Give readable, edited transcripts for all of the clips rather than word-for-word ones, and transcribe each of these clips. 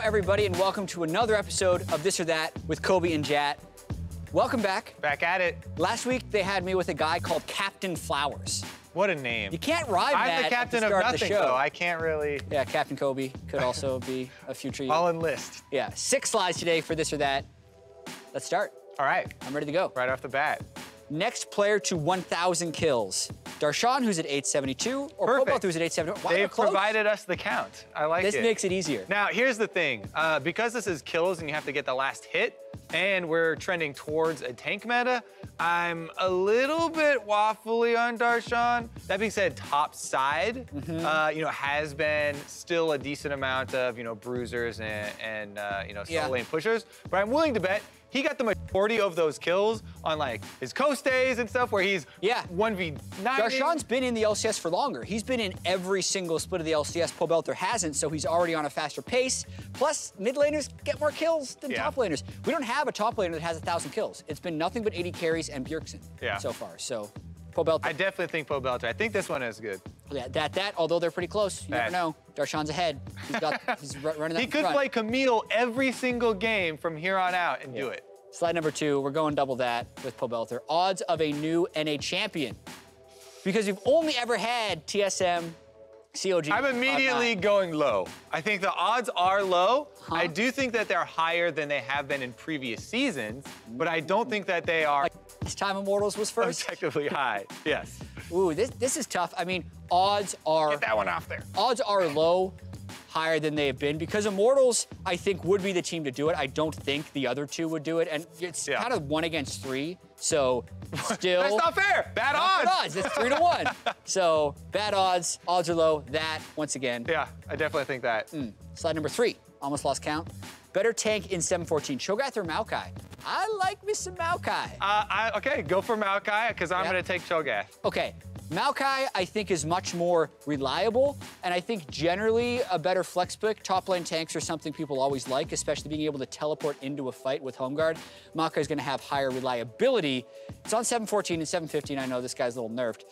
everybody, and welcome to another episode of This or That with Kobe and Jat. Welcome back. Back at it. Last week, they had me with a guy called Captain Flowers. What a name. You can't ride that I'm the captain at the start of nothing, of the show. though. I can't really... Yeah, Captain Kobe could also be a future... I'll enlist. Yeah, 6 slides today for This or That. Let's start. All right. I'm ready to go. Right off the bat. Next player to 1,000 kills. Darshan, who's at 872, or Cho'Gath, who's at 872. Wow, they've provided us the count. I like it. This makes it easier. Now, here's the thing. Because this is kills and you have to get the last hit, and we're trending towards a tank meta, I'm a little bit waffly on Darshan. That being said, top side, has been still a decent amount of, bruisers and solo lane pushers. But I'm willing to bet he got the majority of those kills on like his co-stays and stuff where he's 1v9. Darshan's been in the LCS for longer. He's been in every single split of the LCS. Pobelter hasn't, so he's already on a faster pace. Plus, mid laners get more kills than top laners. We don't have a top laner that has 1,000 kills. It's been nothing but 80 carries and Bjergsen so far. So, Pobelter. I definitely think Pobelter. I think this one is good. Yeah, although they're pretty close. You never know. Darshan's ahead. He's running that He could play Camille every single game from here on out and do it. Slide number 2, we're going double that with Pobelter. Odds of a new NA champion. Because we've only ever had TSM, COG. I'm immediately going low. I think the odds are low. I do think that they're higher than they have been in previous seasons, but I don't think that they are. This time Immortals was first? Objectively high, yes. Ooh, this is tough. I mean, odds are... Get that one off there. Odds are low, higher than they have been, because Immortals, I think, would be the team to do it. I don't think the other two would do it, and it's kind of 1 against 3, so still... That's not fair. Bad odds. It's 3 to 1. So bad odds are low. That, once again. Yeah, I definitely think that. Slide number 3, almost lost count. Better tank in 714, Cho'Gath or Maokai? I like me some Maokai. Okay, go for Maokai, because I'm going to take Cho'Gath. Okay, Maokai, I think, is much more reliable, and I think generally a better flex pick. Top lane tanks are something people always like, especially being able to teleport into a fight with home guard. Maokai is going to have higher reliability. It's on 714 and 715. I know this guy's a little nerfed,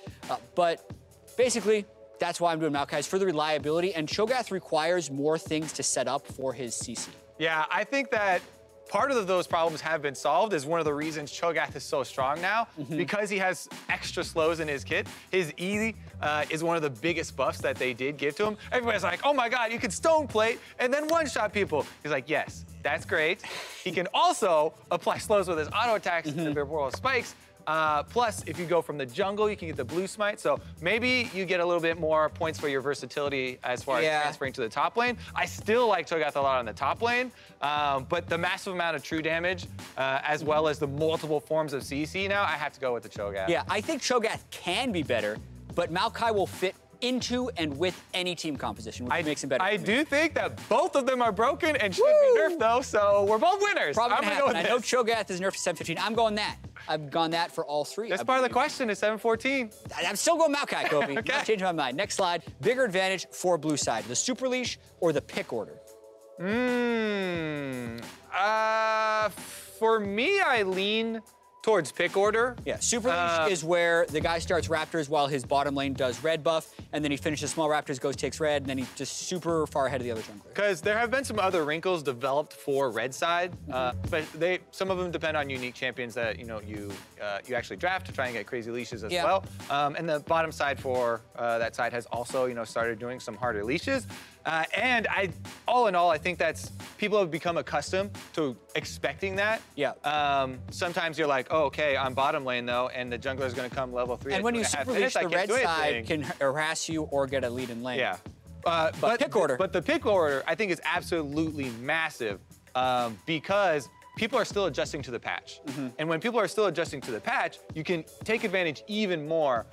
but basically, that's why I'm doing Maokai, is for the reliability, and Cho'Gath requires more things to set up for his CC. Yeah, I think that part of those problems have been solved is one of the reasons Cho'Gath is so strong now, because he has extra slows in his kit. His E is one of the biggest buffs that they did give to him. Everybody's like, oh my God, you can stone plate and then one-shot people. He's like, yes, that's great. He can also apply slows with his auto attacks and the world spikes. Plus, if you go from the jungle, you can get the blue smite. So maybe you get a little bit more points for your versatility as far as transferring to the top lane. I still like Cho'Gath a lot on the top lane, but the massive amount of true damage, as well as the multiple forms of CC now, I have to go with the Cho'Gath. Yeah, I think Cho'Gath can be better, but Maokai will fit into and with any team composition, which makes him better. I do think that both of them are broken and should be nerfed, though, so we're both winners. Probably I'm gonna go with I this. know Cho'Gath is nerfed to 715. I'm going that. I've gone that for all 3. That's part of the question, is 714. I'm still going Maokai, Kobe. Okay. Not changing my mind. Next slide. Bigger advantage for blue side, the super leash or the pick order? For me, I lean towards pick order. Yeah, super leash is where the guy starts Raptors while his bottom lane does red buff, and then he finishes small Raptors, goes, takes red, and then he's just super far ahead of the other jungler. Because there have been some other wrinkles developed for red side, but some of them depend on unique champions that you actually draft to try and get crazy leashes as well. And the bottom side for that side has also started doing some harder leashes. And all in all, I think that's people have become accustomed to expecting that. Yeah. Sometimes you're like, oh, okay, I'm bottom lane though, and the jungler is going to come level 3. And when you super leash, the red side can harass you or get a lead in lane. Yeah. But pick order. But the pick order, I think, is absolutely massive because people are still adjusting to the patch. And when people are still adjusting to the patch, you can take advantage even more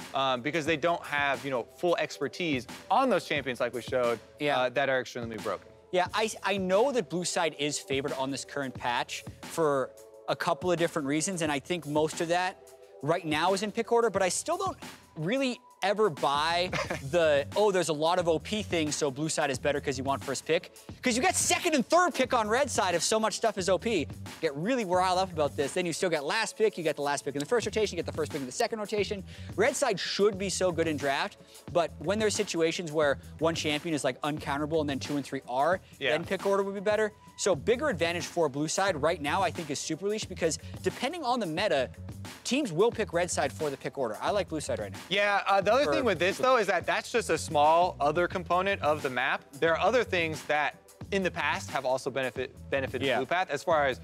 because they don't have, full expertise on those champions like we showed that are extremely broken. Yeah, I know that blue side is favored on this current patch for a couple of different reasons, and I think most of that right now is in pick order, but I still don't really ever buy the, oh, there's a lot of OP things, so blue side is better because you want first pick. Because you get second and third pick on red side if so much stuff is OP. Get really riled up about this. Then you still get last pick. You get the last pick in the first rotation. You get the first pick in the second rotation. Red side should be so good in draft, but when there's situations where one champion is like uncounterable and then 2 and 3 are, then pick order would be better. So bigger advantage for blue side right now, I think, is super leash because depending on the meta, teams will pick red side for the pick order. I like blue side right now. Yeah, the other thing with this, though, is that that's just a small other component of the map. There are other things that in the past have also benefited blue path as far as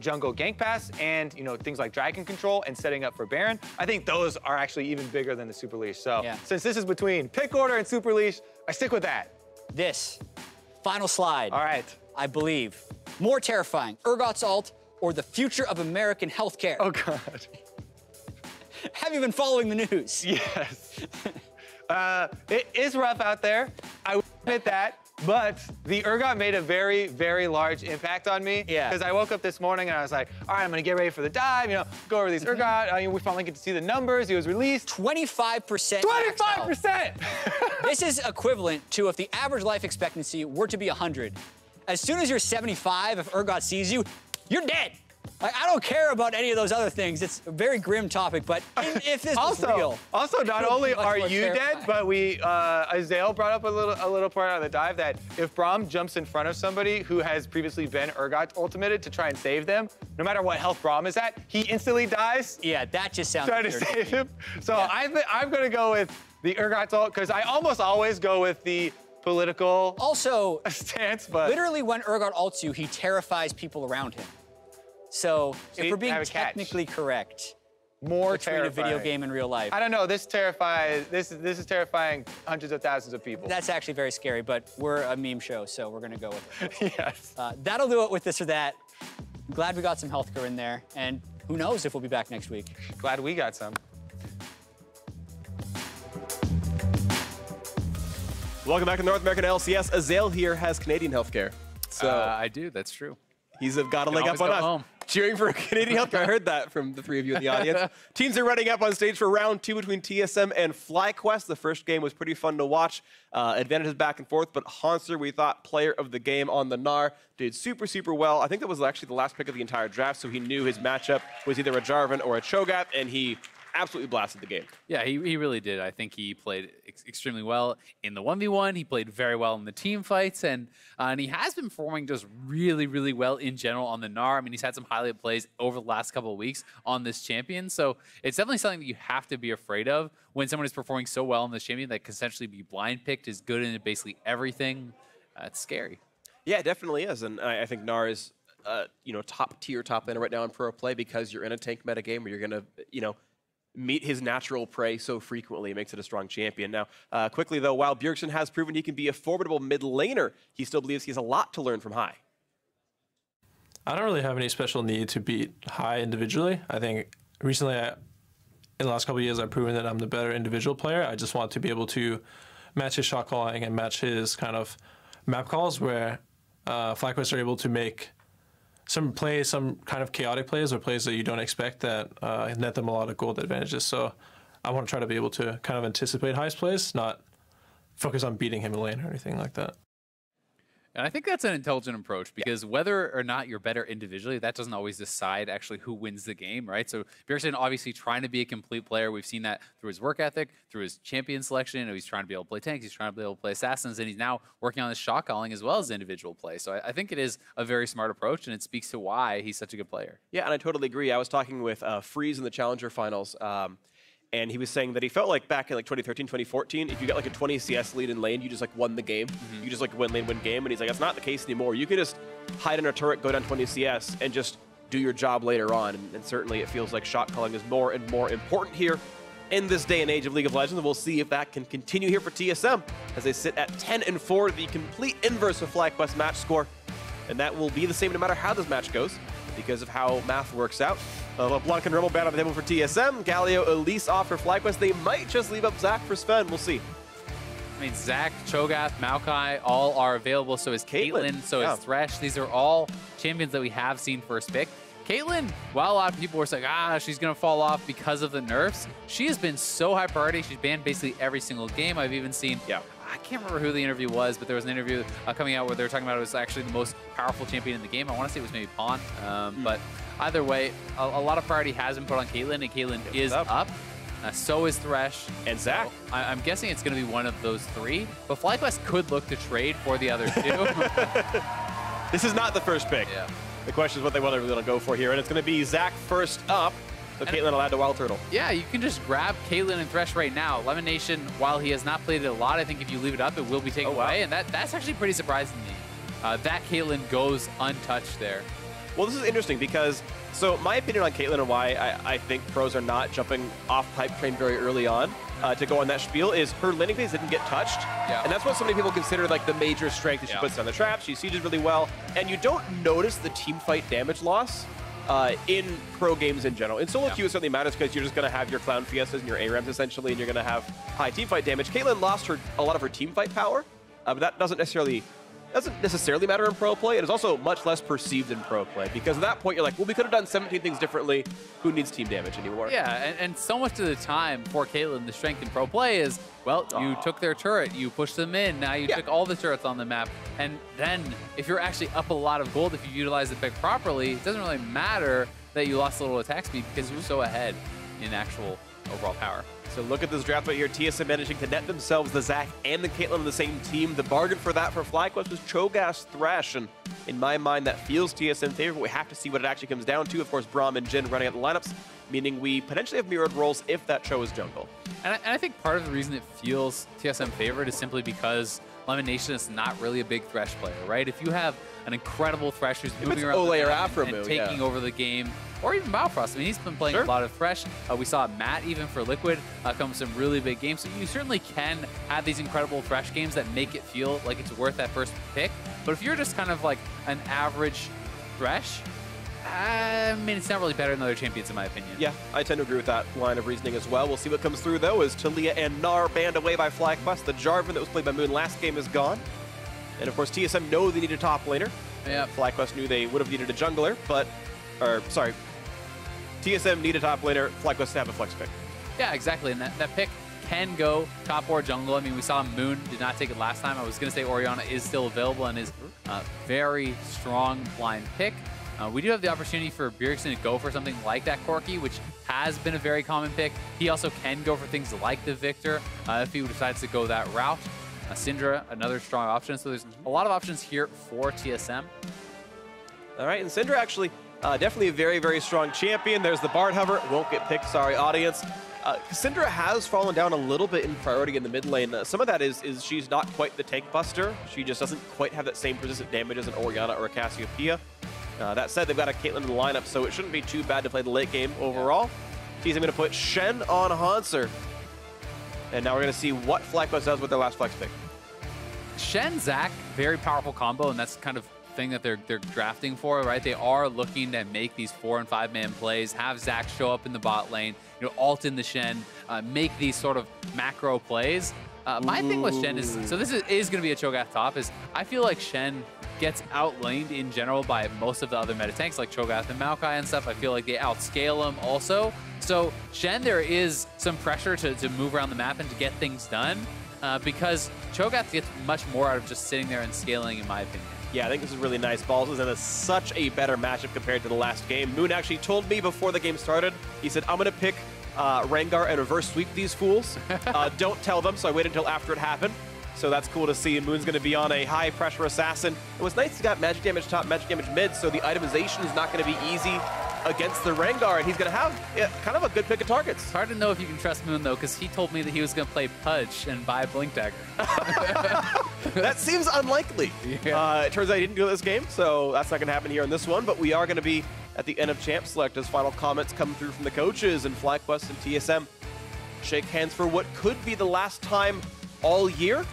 jungle gank pass and things like dragon control and setting up for Baron. I think those are actually even bigger than the super leash. So since this is between pick order and super leash, I stick with that. This final slide. All right. I believe more terrifying, Urgot's ult or the future of American healthcare. Oh God. Have you been following the news? Yes. It is rough out there. I will admit that. But the Urgot made a very, very large impact on me. Yeah. Because I woke up this morning and I was like, all right, I'm going to get ready for the dive, go over these Urgot. We finally get to see the numbers. He was released. 25%. 25%! This is equivalent to if the average life expectancy were to be 100. As soon as you're 75, if Urgot sees you, you're dead. Like, I don't care about any of those other things. It's a very grim topic, but if this was real. Also, not only are you dead, but Azale brought up a little part on the dive that if Braum jumps in front of somebody who has previously been Urgot ultimated to try and save them, no matter what health Braum is at, he instantly dies. Yeah, that just sounds weird. Trying to save him. So I'm going to go with the Urgot ult, because I almost always go with the political stance, but literally when Urgot ults you, he terrifies people around him. So if we're being technically correct, more between a video game and real life. I don't know. This is terrifying hundreds of thousands of people. That's actually very scary, but we're a meme show, so we're gonna go with it. Yes. That'll do it with this or that. I'm glad we got some healthcare in there, and who knows if we'll be back next week. Glad we got some. Welcome back to North American LCS. Azale here has Canadian healthcare. So I do. That's true. He's got a leg up on us. Home. Cheering for Canadian healthcare. I heard that from the three of you in the audience. Teams are running up on stage for round 2 between TSM and FlyQuest. The first game was pretty fun to watch. Advantages back and forth, but Hauntzer, we thought player of the game on the Gnar, did super, super well. I think that was actually the last pick of the entire draft, so he knew his matchup was either a Jarvan or a Cho'Gath, and he absolutely blasted the game. Yeah, he really did. I think he played extremely well in the 1v1. He played very well in the team fights, and he has been performing just really, really well in general on the Gnar. I mean, he's had some highlight plays over the last couple of weeks on this champion, so it's definitely something that you have to be afraid of when someone is performing so well on this champion that can essentially be blind picked, is good in basically everything. It's scary. Yeah, it definitely is, and I think Gnar is top tier top laner right now in pro play because you're in a tank meta game where you're gonna meet his natural prey so frequently. It makes it a strong champion. Now, quickly though, while Bjergsen has proven he can be a formidable mid laner, he still believes he has a lot to learn from High. I don't really have any special need to beat High individually. I think recently, in the last couple of years, I've proven that I'm the better individual player. I just want to be able to match his shot calling and match his kind of map calls where FlyQuest are able to make some plays, some kind of chaotic plays or plays that you don't expect that net them a lot of gold advantages. So I want to try to be able to kind of anticipate High's plays, not focus on beating him in lane or anything like that. And I think that's an intelligent approach because whether or not you're better individually, that doesn't always decide actually who wins the game, right? So Bjergsen obviously trying to be a complete player. We've seen that through his work ethic, through his champion selection. He's trying to be able to play tanks. He's trying to be able to play assassins, and he's now working on his shot calling as well as individual play. So I think it is a very smart approach, and it speaks to why he's such a good player. Yeah, and I totally agree. I was talking with Freeze in the Challenger Finals, and he was saying that he felt like back in 2013, 2014, if you got like a 20 CS lead in lane, you just won the game. You just win lane, win game. And he's like, that's not the case anymore. You can just hide in a turret, go down 20 CS, and just do your job later on. And certainly it feels like shot calling is more and more important here in this day and age of League of Legends. We'll see if that can continue here for TSM as they sit at 10-4, the complete inverse of FlyQuest match score. And that will be the same no matter how this match goes because of how math works out. Blanc and Rumble bad on the table for TSM. Galio, Elise off for FlyQuest. They might just leave up Zach for Sven. We'll see. I mean, Zach, Cho'Gath, Maokai, all are available. So is Caitlyn, so is Thresh. These are all champions that we have seen first pick. Caitlyn, while a lot of people were saying, she's going to fall off because of the nerfs, she has been so high priority. She's banned basically every single game. I've even seen, I can't remember who the interview was, but there was an interview coming out where they were talking about it was actually the most powerful champion in the game. I want to say it was maybe Pawn. But either way, a lot of priority has been put on Caitlyn, and Caitlyn is up. So is Thresh. And Zach. So I'm guessing it's going to be one of those three, but FlyQuest could look to trade for the other two. This is not the first pick. Yeah. The question is what they want to go for here, and it's going to be Zach first up. So Caitlyn will add to WildTurtle. Yeah, you can just grab Caitlyn and Thresh right now. LemonNation, while he has not played it a lot, I think if you leave it up, it will be taken away, and that's actually pretty surprising to me. That Caitlyn goes untouched there. Well, this is interesting because, so my opinion on Caitlyn and why I think pros are not jumping off pipe train very early on to go on that spiel is her laning phase didn't get touched. Yeah. And that's what so many people consider like the major strength that she puts down the traps. She sieges really well. And you don't notice the team fight damage loss in pro games in general. In solo queue, it certainly matters because you're just going to have your Clown Fiestas and your ARAMs essentially, and you're going to have high team fight damage. Caitlyn lost a lot of her team fight power, but that doesn't necessarily matter in pro play. It is also much less perceived in pro play because at that point you're like, well, we could have done 17 things differently. Who needs team damage anymore? Yeah, and so much of the time for Caitlyn, the strength in pro play is, well, you took their turret, you pushed them in, now you took all the turrets on the map, and then if you're actually up a lot of gold, if you utilize the pick properly, it doesn't really matter that you lost a little attack speed because you're so ahead in actual overall power. So look at this draft right here. TSM managing to net themselves the Zac and the Caitlyn on the same team. The bargain for that for FlyQuest was Cho'Gath Thresh, and in my mind that feels TSM favor, but we have to see what it actually comes down to. Of course, Braum and Jhin running out the lineups, meaning we potentially have mirrored roles if that Cho is jungle. And I think part of the reason it feels TSM favored is simply because LemonNation is not really a big Thresh player, right? If you have an incredible Thresh who's moving around Ole or and taking over the game, or even Biofrost. I mean, he's been playing a lot of Thresh. We saw Matt, even for Liquid, come some really big games. So you certainly can have these incredible Thresh games that make it feel like it's worth that first pick. But if you're just kind of like an average Thresh, I mean, it's not really better than other champions, in my opinion. Yeah, I tend to agree with that line of reasoning as well. We'll see what comes through, though, as Talia and Gnar banned away by FlyQuest. The Jarvan that was played by Moon last game is gone. And, of course, TSM know they need a top laner. Yeah. FlyQuest knew they would have needed a jungler, but... Or, sorry. TSM need a top laner. FlyQuest have a flex pick. Yeah, exactly. And that pick can go top or jungle. I mean, we saw Moon did not take it last time. I was going to say Orianna is still available and is a very strong blind pick. We do have the opportunity for Bjergsen to go for something like that Corki, which has been a very common pick. He also can go for things like the Victor if he decides to go that route. Syndra, another strong option. So there's a lot of options here for TSM. All right, and Syndra actually definitely a very, very strong champion. There's the Bard Hover. Won't get picked, sorry, audience. Syndra has fallen down a little bit in priority in the mid lane. Some of that is she's not quite the tank buster. She just doesn't quite have that same persistent damage as an Orianna or a Cassiopeia. That said, they've got a Caitlyn in the lineup, so it shouldn't be too bad to play the late game overall. TSM going to put Shen on Hauntzer. And now we're going to see what FlyQuest does with their last flex pick. Shen, Zac, very powerful combo, and that's kind of thing that they're drafting for, right? They are looking to make these 4- and 5-man plays, have Zac show up in the bot lane, ult in the Shen, make these sort of macro plays. My thing with Shen is, so this is going to be a Cho'Gath top, is I feel like Shen gets outlaned in general by most of the other meta tanks like Cho'Gath and Maokai and stuff. I feel like they outscale him also. So Shen, there is some pressure to move around the map and to get things done because Cho'Gath gets much more out of just sitting there and scaling, in my opinion. Yeah, I think this is really nice balls, and it's such a better matchup compared to the last game. Moon actually told me before the game started, he said, I'm going to pick Rengar and reverse sweep these fools. Don't tell them, so I waited until after it happened. So that's cool to see. Moon's going to be on a high-pressure assassin. It was nice he got magic damage top, magic damage mid, so the itemization is not going to be easy against the Rengar, and he's going to have kind of a good pick of targets. It's hard to know if you can trust Moon, though, because he told me that he was going to play Pudge and buy Blink Dagger. That seems unlikely. Yeah. It turns out he didn't do this game, so that's not going to happen here in this one, but we are going to be at the end of Champ Select as final comments come through from the coaches, and FlyQuest and TSM shake hands for what could be the last time all year.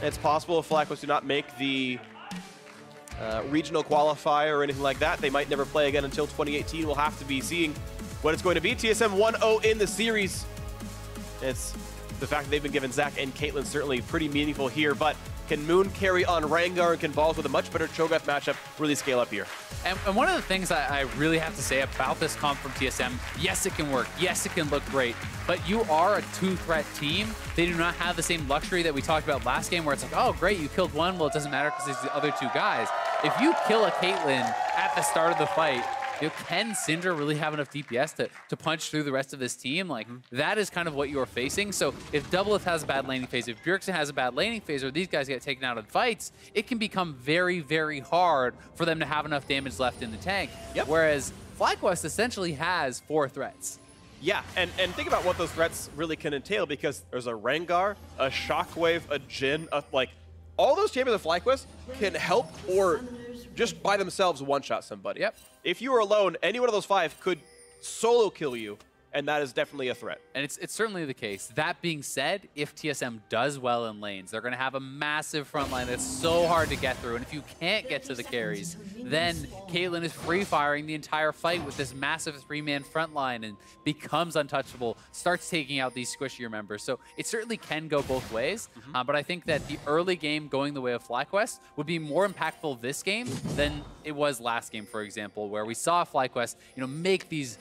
It's possible if FlyQuest do not make the regional qualifier or anything like that, they might never play again until 2018. We'll have to be seeing what it's going to be. TSM 1-0 in the series. It's the fact that they've been given Zac and Caitlyn certainly pretty meaningful here, but Can Moon carry on Rengar and can Balls with a much better Cho'Gath matchup really scale up here? And one of the things I really have to say about this comp from TSM, yes, it can work. Yes, it can look great. But you are a two-threat team. They do not have the same luxury that we talked about last game where it's like, oh, great, you killed one. Well, it doesn't matter because it's the other two guys. If you kill a Caitlyn at the start of the fight, can Syndra really have enough DPS to punch through the rest of this team? Like, that is kind of what you're facing. So if Doublelift has a bad laning phase, if Bjergsen has a bad laning phase, or these guys get taken out in fights, it can become very, very hard for them to have enough damage left in the tank. Yep. Whereas FlyQuest essentially has 4 threats. Yeah, and think about what those threats really can entail, because there's a Rengar, a Shockwave, a Jhin, like, all those champions of FlyQuest can help or just by themselves one-shot somebody. Yep. If you were alone, any one of those 5 could solo kill you, and that is definitely a threat. And it's certainly the case. That being said, if TSM does well in lanes, they're going to have a massive front line that's so hard to get through. And if you can't get to the carries, then Caitlyn is free-firing the entire fight with this massive 3-man front line and becomes untouchable, starts taking out these squishier members. So it certainly can go both ways. But I think that the early game going the way of FlyQuest would be more impactful this game than it was last game, for example, where we saw FlyQuest, make these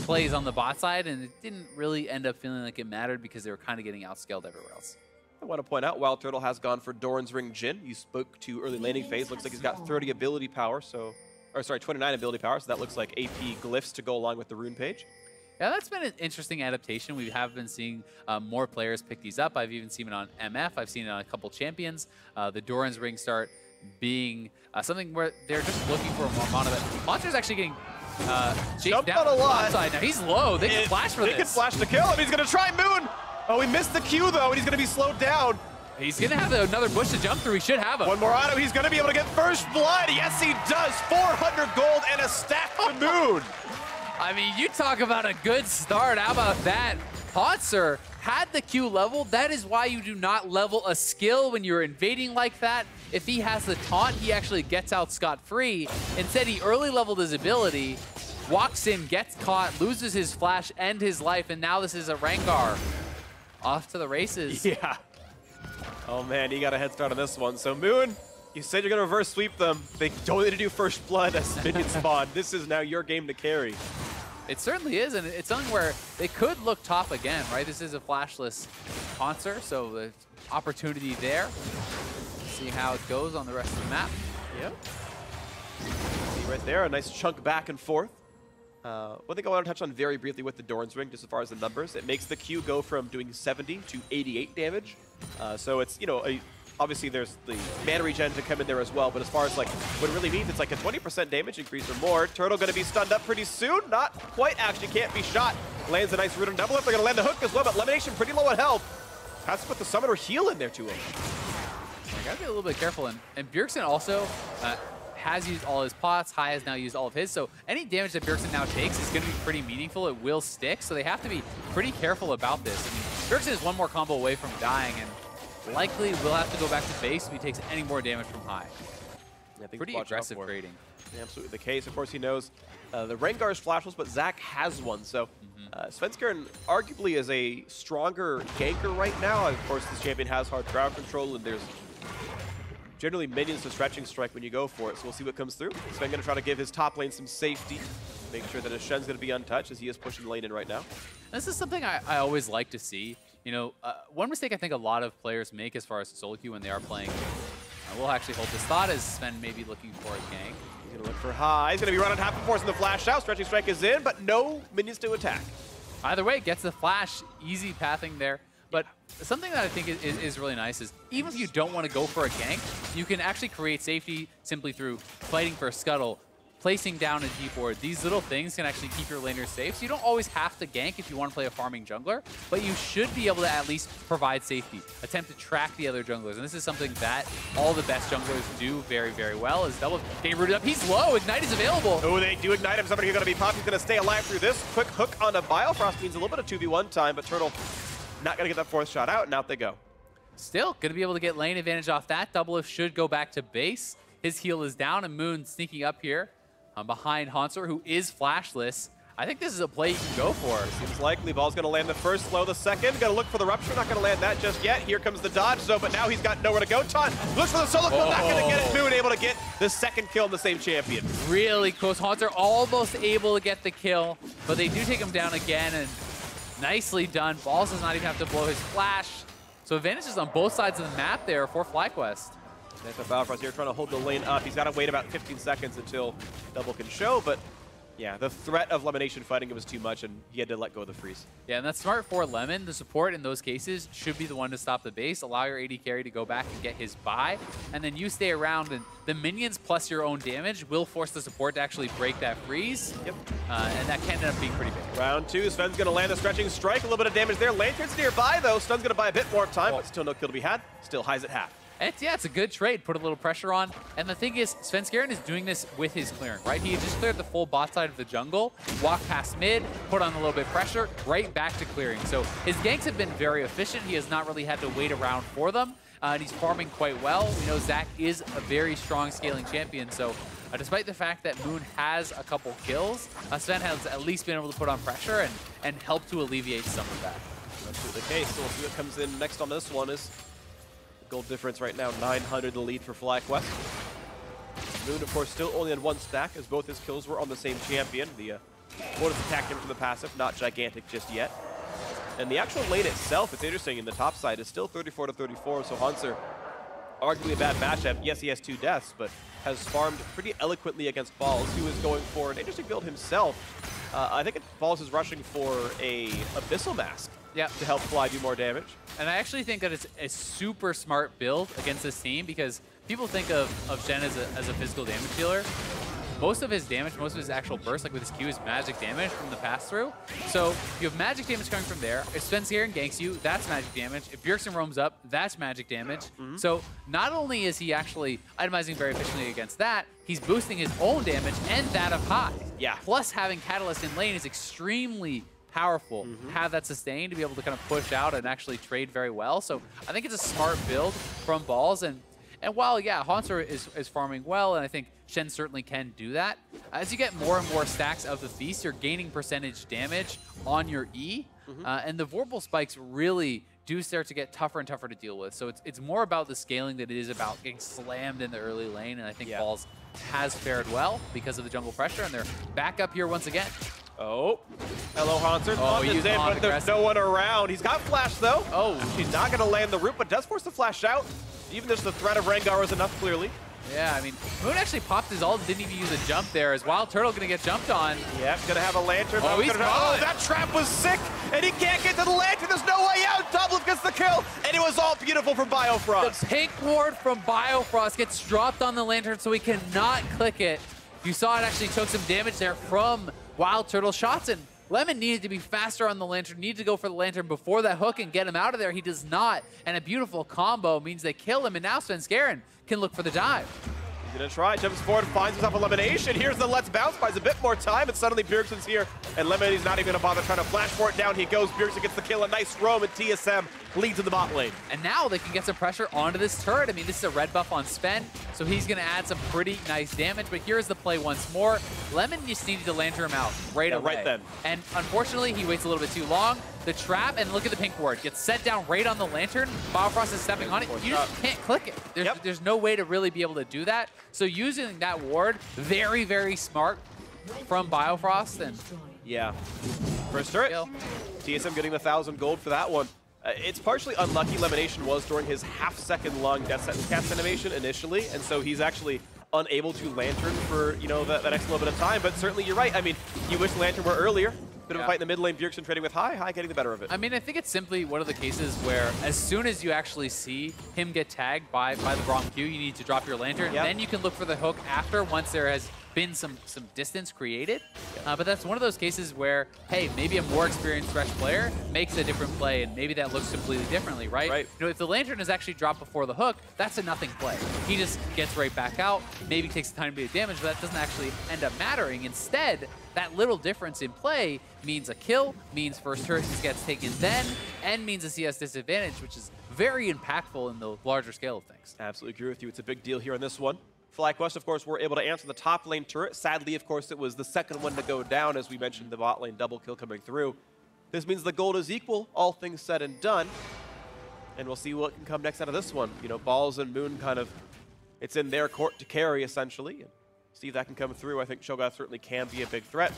plays on the bot side, and it didn't really end up feeling like it mattered because they were kind of getting outscaled everywhere else. I want to point out, WildTurtle has gone for Doran's Ring Jhin. You spoke to early laning phase. Looks like he's got 30 ability power, 29 ability power, so that looks like AP glyphs to go along with the rune page. Yeah, that's been an interesting adaptation. We have been seeing more players pick these up. I've even seen it on MF. I've seen it on a couple champions. The Doran's Ring start being something where they're just looking for more mana. Hauntzer's actually getting chased down a lot. side. Now he's low. They can flash for this. They can flash to kill him. He's going to try Moon. Oh, he missed the Q, though, and he's going to be slowed down. He's going to have another bush to jump through. He should have him. One more auto. He's going to be able to get first blood. Yes, he does. 400 gold and a stack to Moon. I mean, you talk about a good start. How about that? Hauntzer had the Q level. That is why you do not level a skill when you're invading like that. If he has the taunt, he actually gets out scot-free. Instead, he early leveled his ability, walks in, gets caught, loses his flash and his life, and now this is a Rengar. Off to the races. Yeah. Oh, man, he got a head start on this one. So, Moon, you said you're going to reverse sweep them. They don't need to do first blood as minion spawn. This is now your game to carry. It certainly is, and it's something where they could look top again, right? This is a flashless Hauntzer, so the opportunity there. See how it goes on the rest of the map. Yep. See right there, a nice chunk back and forth. One thing I want to touch on very briefly with the Doran's Ring, just as far as the numbers, it makes the Q go from doing 70 to 88 damage. So it's, obviously there's the mana regen to come in there as well, but as far as like what it really means, it's like a 20% damage increase or more. Turtle going to be stunned up pretty soon. Not quite, actually can't be shot. Lands a nice root on Doublelift. They're going to land the hook as well, but LemonNation pretty low on health. Has to put the summoner heal in there to him. I gotta be a little bit careful, and Bjergsen also has used all his pots. Hai has now used all of his, so any damage that Bjergsen now takes is going to be pretty meaningful. It will stick, so they have to be pretty careful about this. I mean, Bjergsen is one more combo away from dying, and likely will have to go back to base if he takes any more damage from Hai. Yeah, pretty aggressive trading. Yeah, absolutely the case. Of course, he knows the Rengar is flashless, but Zach has one, so Svenskeren arguably is a stronger ganker right now. Of course, this champion has hard crowd control, and there's generally minions to stretching strike when you go for it, so we'll see what comes through. Sven going to try to give his top lane some safety, make sure that his Shen's going to be untouched as he is pushing the lane in right now. This is something I always like to see. One mistake I think a lot of players make as far as solo queue when they are playing, we'll actually hold this thought as Sven may be looking for a gank. He's going to look for Hai. He's going to be running half the force in the flash out. Stretching strike is in, but no minions to attack. Either way, gets the flash, easy pathing there. But something that I think is really nice is even if you don't want to go for a gank, you can actually create safety simply through fighting for a scuttle, placing down a deep ward. These little things can actually keep your laners safe. So you don't always have to gank if you want to play a farming jungler, but you should be able to at least provide safety, attempt to track the other junglers. And this is something that all the best junglers do very, very well. As Double getting rooted up, he's low, Ignite is available. Oh, they do Ignite him. Somebody who's going to be popped. He's going to stay alive through this. Quick hook on a Biofrost means a little bit of 2v1 time, but Turtle not going to get that fourth shot out, and out they go. Still going to be able to get lane advantage off that. Doublelift should go back to base. His heal is down, and Moon sneaking up here behind Hauntzer, who is flashless. I think this is a play you can go for. Seems likely. Ball's going to land the first, slow the second. Got to look for the rupture. Not going to land that just yet. Here comes the dodge, though, but now he's got nowhere to go. Taunt looks for the solo kill. Not going to get it. Moon able to get the second kill in the same champion. Really close. Hauntzer almost able to get the kill, but they do take him down again, and nicely done. Balls does not even have to blow his flash. So advantages on both sides of the map there for FlyQuest. That's a Biofrost here trying to hold the lane up. He's got to wait about 15 seconds until Double can show, but yeah, the threat of LemonNation fighting it was too much, and he had to let go of the freeze. Yeah, and that's smart for Lemon. The support in those cases should be the one to stop the base, allow your AD carry to go back and get his buy, and then you stay around, and the minions plus your own damage will force the support to actually break that freeze. Yep. And that can end up being pretty big. Round 2, Sven's going to land a stretching strike. A little bit of damage there. Lantern's nearby, though. Stun's going to buy a bit more time, but still no kill to be had. Still highs at half. And it's a good trade. Put a little pressure on. And the thing is, Svenskeren is doing this with his clearing, right? He just cleared the full bot side of the jungle, walked past mid, put on a little bit of pressure, right back to clearing. So his ganks have been very efficient. He has not really had to wait around for them. And he's farming quite well. We know Zach is a very strong scaling champion. So despite the fact that Moon has a couple kills, Sven has at least been able to put on pressure and help to alleviate some of that. That's the case. So we'll see what comes in next on this one is gold difference right now, 900 the lead for FlyQuest. Moon, of course, still only on 1 stack, as both his kills were on the same champion. The bonus attack him from the passive, not gigantic just yet. And the actual lane itself, it's interesting, in the top side is still 34 to 34, so Hauntzer, arguably a bad matchup. Yes, he has 2 deaths, but has farmed pretty eloquently against Balls, who is going for an interesting build himself. I think Balls is rushing for a Abyssal Mask. Yeah, to help Fly do more damage. And I actually think that it's a super smart build against this team because people think of Shen as a physical damage dealer. Most of his damage, most of his actual burst, like with his Q, is magic damage from the pass-through. So you have magic damage coming from there. If Svenskeren ganks you, that's magic damage. If Bjergsen roams up, that's magic damage. So not only is he actually itemizing very efficiently against that, he's boosting his own damage and that of High. Yeah. Plus having Catalyst in lane is extremely powerful. Have that sustain to be able to kind of push out and actually trade very well. So I think it's a smart build from Balls. And while, yeah, Hauntzer is farming well, and I think Shen certainly can do that, as you get more and more stacks of the Feast, you're gaining percentage damage on your E, and the Vorpal spikes really do start to get tougher and tougher to deal with. So it's more about the scaling than it is about getting slammed in the early lane, and I think Balls has fared well because of the jungle pressure, and they're back up here once again. Oh, hello, Hauntzer. Oh, he's in, but there's no one around. He's got flash, though. Oh. He's not going to land the root, but does force the flash out. Even just the threat of Rengar was enough, clearly. Yeah, I mean, Moon actually popped his ult, didn't even use a jump there, as WildTurtle going to get jumped on. Yeah, going to have a lantern. Oh, he's oh, that trap was sick, and he can't get to the lantern. There's no way out. Doublelift gets the kill, and it was all beautiful from Biofrost. The pink ward from Biofrost gets dropped on the lantern, so he cannot click it. You saw it actually took some damage there from WildTurtle shots, and Lemon needed to be faster on the lantern, needed to go for the lantern before that hook and get him out of there. He does not, and a beautiful combo means they kill him, and now Svenskeren can look for the dive. He's gonna try, jumps forward, finds himself a LemonNation. Here's the Let's Bounce, buys a bit more time, and suddenly Bjergsen's here, and LemonNation's not even gonna bother trying to flash for it. Down he goes, Bjergsen gets the kill, a nice roam, and TSM leads in the bot lane. And now they can get some pressure onto this turret. I mean, this is a red buff on Sven, so he's gonna add some pretty nice damage, but here's the play once more. Lemon just needed to lantern him out right away. Right then. And unfortunately, he waits a little bit too long. The trap, and look at the pink ward, gets set down right on the lantern. Biofrost is stepping on it. You just can't click it. There's no way to really be able to do that. So using that ward, very, very smart from Biofrost. And yeah, first turret. TSM getting the 1,000 gold for that one. It's partially unlucky. LemonNation was during his half-second long death sentence cast animation initially, and so he's actually unable to lantern for, you know, that extra little bit of time. But certainly you're right. I mean, you wish lantern were earlier. Bit of a fight in the mid lane, Bjergsen trading with High getting the better of it. I mean, I think it's simply one of the cases where as soon as you actually see him get tagged by the Braum Q, you need to drop your lantern. Then you can look for the hook after, once there has been some distance created. But that's one of those cases where, hey, maybe a more experienced Thresh player makes a different play, and maybe that looks completely differently, right? You know, if the lantern is actually dropped before the hook, that's a nothing play. He just gets right back out, maybe takes the time to do damage, but that doesn't actually end up mattering. Instead, that little difference in play means a kill, means first turret gets taken then, and means a CS disadvantage, which is very impactful in the larger scale of things. Absolutely agree with you. It's a big deal here on this one. FlyQuest, of course, were able to answer the top lane turret. Sadly, of course, it was the second one to go down, as we mentioned, the bot lane double kill coming through. This means the gold is equal, all things said and done. And we'll see what can come next out of this one. You know, Balls and Moon kind of, it's in their court to carry, essentially. And see if that can come through. I think Cho'Gath certainly can be a big threat.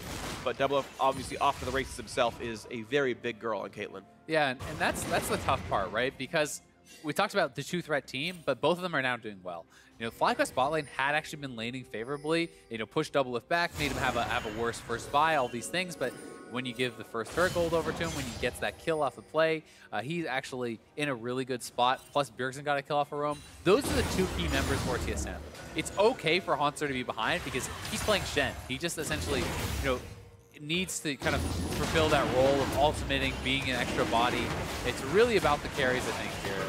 But Doublelift, obviously, off to the races himself, is a very big girl on Caitlyn. Yeah, and that's the tough part, right? Because we talked about the two-threat team, but both of them are now doing well. You know, FlyQuest bot lane had actually been laning favorably. You know, pushed Doublelift back, made him have a worse first buy, all these things. But when you give the first turret gold over to him, when he gets that kill off the play, he's actually in a really good spot. Plus, Bjergsen got a kill off of Braum. Those are the two key members for TSM. It's okay for Hauntzer to be behind because he's playing Shen. He just essentially, you know, needs to kind of fulfill that role of ultimating, being an extra body. It's really about the carries, I think, here.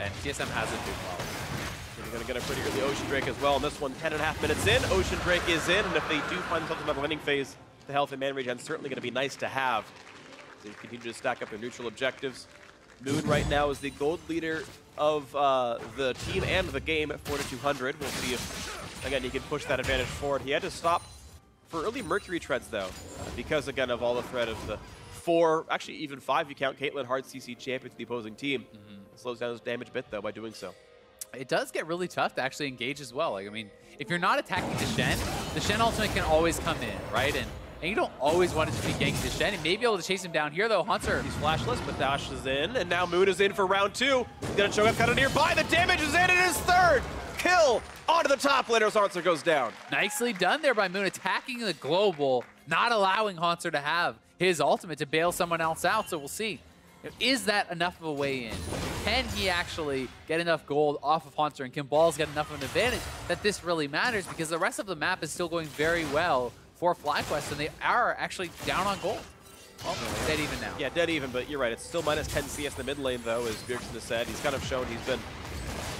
And TSM hasn't done well. They're going to get a pretty early Ocean Drake as well. And this one, 10.5 minutes in, Ocean Drake is in. And if they do find themselves in the winning phase, the health and man regen certainly going to be nice to have. They continue to stack up their neutral objectives. Moon right now is the gold leader of the team and the game at 4-200. We'll see if, again, he can push that advantage forward. He had to stop for early Mercury treads, though, because, again, of all the threat of the 4, actually even 5 if you count Caitlyn, hard CC champion to the opposing team. Slows down his damage a bit, though, by doing so. It does get really tough to actually engage as well. Like, I mean, if you're not attacking the Shen ultimate can always come in, right? And you don't always want it to be ganking the Shen. And may be able to chase him down here, though. Hauntzer. He's flashless, but Dash is in, and now Moon is in for round 2. He's going to Cho'Gath kind of nearby. The damage is in, and his third kill onto the top laner as Hauntzer goes down. Nicely done there by Moon, attacking the global, not allowing Hauntzer to have his ultimate to bail someone else out, so we'll see. Is that enough of a way in? Can he actually get enough gold off of Hauntzer, and can Balls get enough of an advantage that this really matters? Because the rest of the map is still going very well for FlyQuest, and they are actually down on gold. Well, dead even now. Yeah, dead even, but you're right. It's still minus 10 CS in the mid lane, though, as Bjergsen has said. He's kind of shown he's been,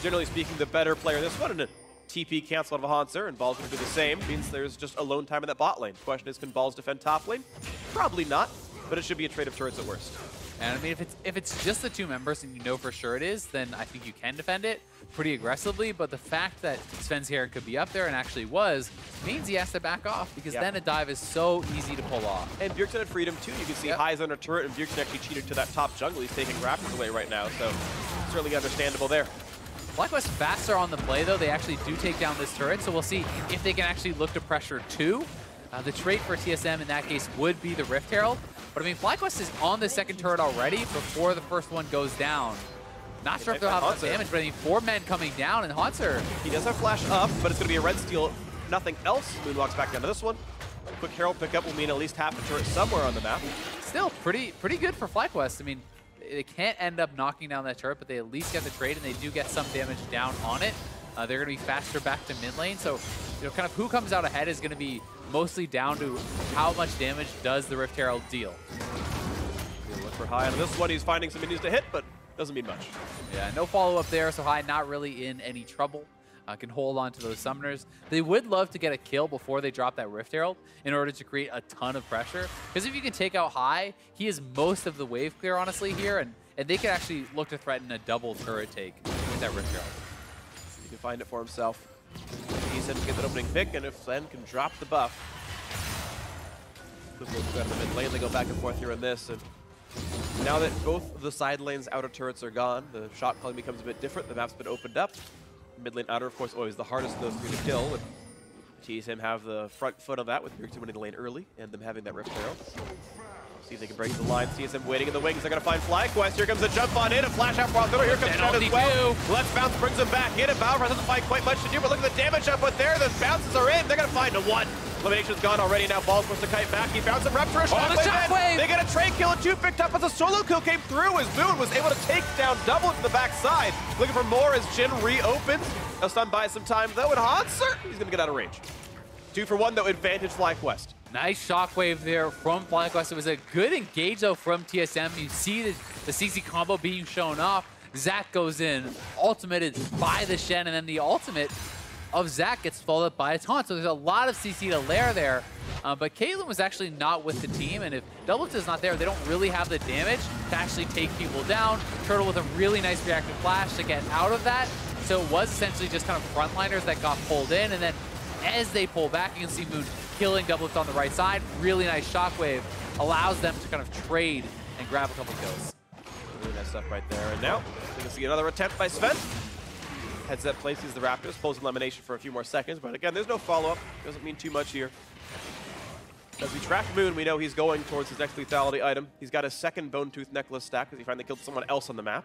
generally speaking, the better player this one. And a TP cancel out of a Hauntzer, and Balls going to do the same. Means there's just alone time in that bot lane. The question is, can Balls defend top lane? Probably not, but it should be a trade of turrets at worst. And I mean, if it's just the two members and you know for sure it is, then I think you can defend it pretty aggressively. But the fact that Svenskeren could be up there and actually was means he has to back off, because then a dive is so easy to pull off. And Bjergsen had freedom too. You can see High's under turret, and Bjergsen actually cheated to that top jungle. He's taking Raptors away right now, so certainly understandable there. FlyQuest faster on the play, though. They actually do take down this turret, so we'll see if they can actually look to pressure 2. The trait for TSM in that case would be the Rift Herald. But I mean, FlyQuest is on the second turret already before the first one goes down. Not sure if they'll have enough damage, but I mean, 4 men coming down, and Hauntzer. He does have flash up, but it's going to be a red steal. Nothing else. Moon walks back down to this one. Quick Herald pickup will mean at least half the turret somewhere on the map. Still pretty good for FlyQuest. I mean, they can't end up knocking down that turret, but they at least get the trade, and they do get some damage down on it. They're going to be faster back to mid lane, so you know, kind of who comes out ahead is going to be mostly down to how much damage does the Rift Herald deal. He'll look for High on this one. He's finding some minions to hit, but doesn't mean much. Yeah, no follow-up there, so High not really in any trouble. Can hold on to those summoners. They would love to get a kill before they drop that Rift Herald in order to create a ton of pressure. Because if you can take out High, he is most of the wave clear, honestly, here, and they could actually look to threaten a double turret take with that Rift Herald. He can find it for himself. He's going to get that opening pick, and if Sven can drop the buff. Quick look at the mid lane, they go back and forth here on this, and now that both the side lanes outer turrets are gone, the shot calling becomes a bit different. The map's been opened up. Mid lane outer, of course, always the hardest of those 3 to kill. And TSM have the front foot on that with Bjergsen winning the lane early and them having that Rift Herald. See if they can break the line. TSM waiting in the wings. They're going to find FlyQuest. Here comes a jump on in. A flash out for Hauntzer. Here comes Shen as well. Let's bounce brings him back in. And Biofrost doesn't find quite much to do, but look at the damage up with there. The bounces are in. They're going to find a 1. LemonNation's gone already. Now Ball's supposed to kite back. He found some reps for a shockwave. They get a trade kill, and 2 picked up as a solo kill came through as Moon was able to take down Doublelift to the backside. Looking for more as Jhin reopens. Now stunned by some time though, and Hauntzer, he's going to get out of range. 2 for 1 though, advantage FlyQuest. Nice shockwave there from FlyQuest. It was a good engage though from TSM. You see the CC combo being shown off. Zac goes in, ultimated by the Shen, and then the ultimate of Zac gets followed up by a taunt. So there's a lot of CC to lair there. But Caitlyn was actually not with the team, and if Doublelift is not there, they don't really have the damage to actually take people down. Turtle with a really nice reactive flash to get out of that. So it was essentially just kind of frontliners that got pulled in, and then as they pull back, you can see Moon killing Doublelift on the right side. Really nice shockwave. Allows them to kind of trade and grab a couple kills. Really nice stuff right there. And now, we can see another attempt by Sven. Heads up, places the Raptors, pulls elimination for a few more seconds, but again, there's no follow-up. Doesn't mean too much here. As we track Moon, we know he's going towards his next lethality item. He's got a second Bone Tooth Necklace stack because he finally killed someone else on the map.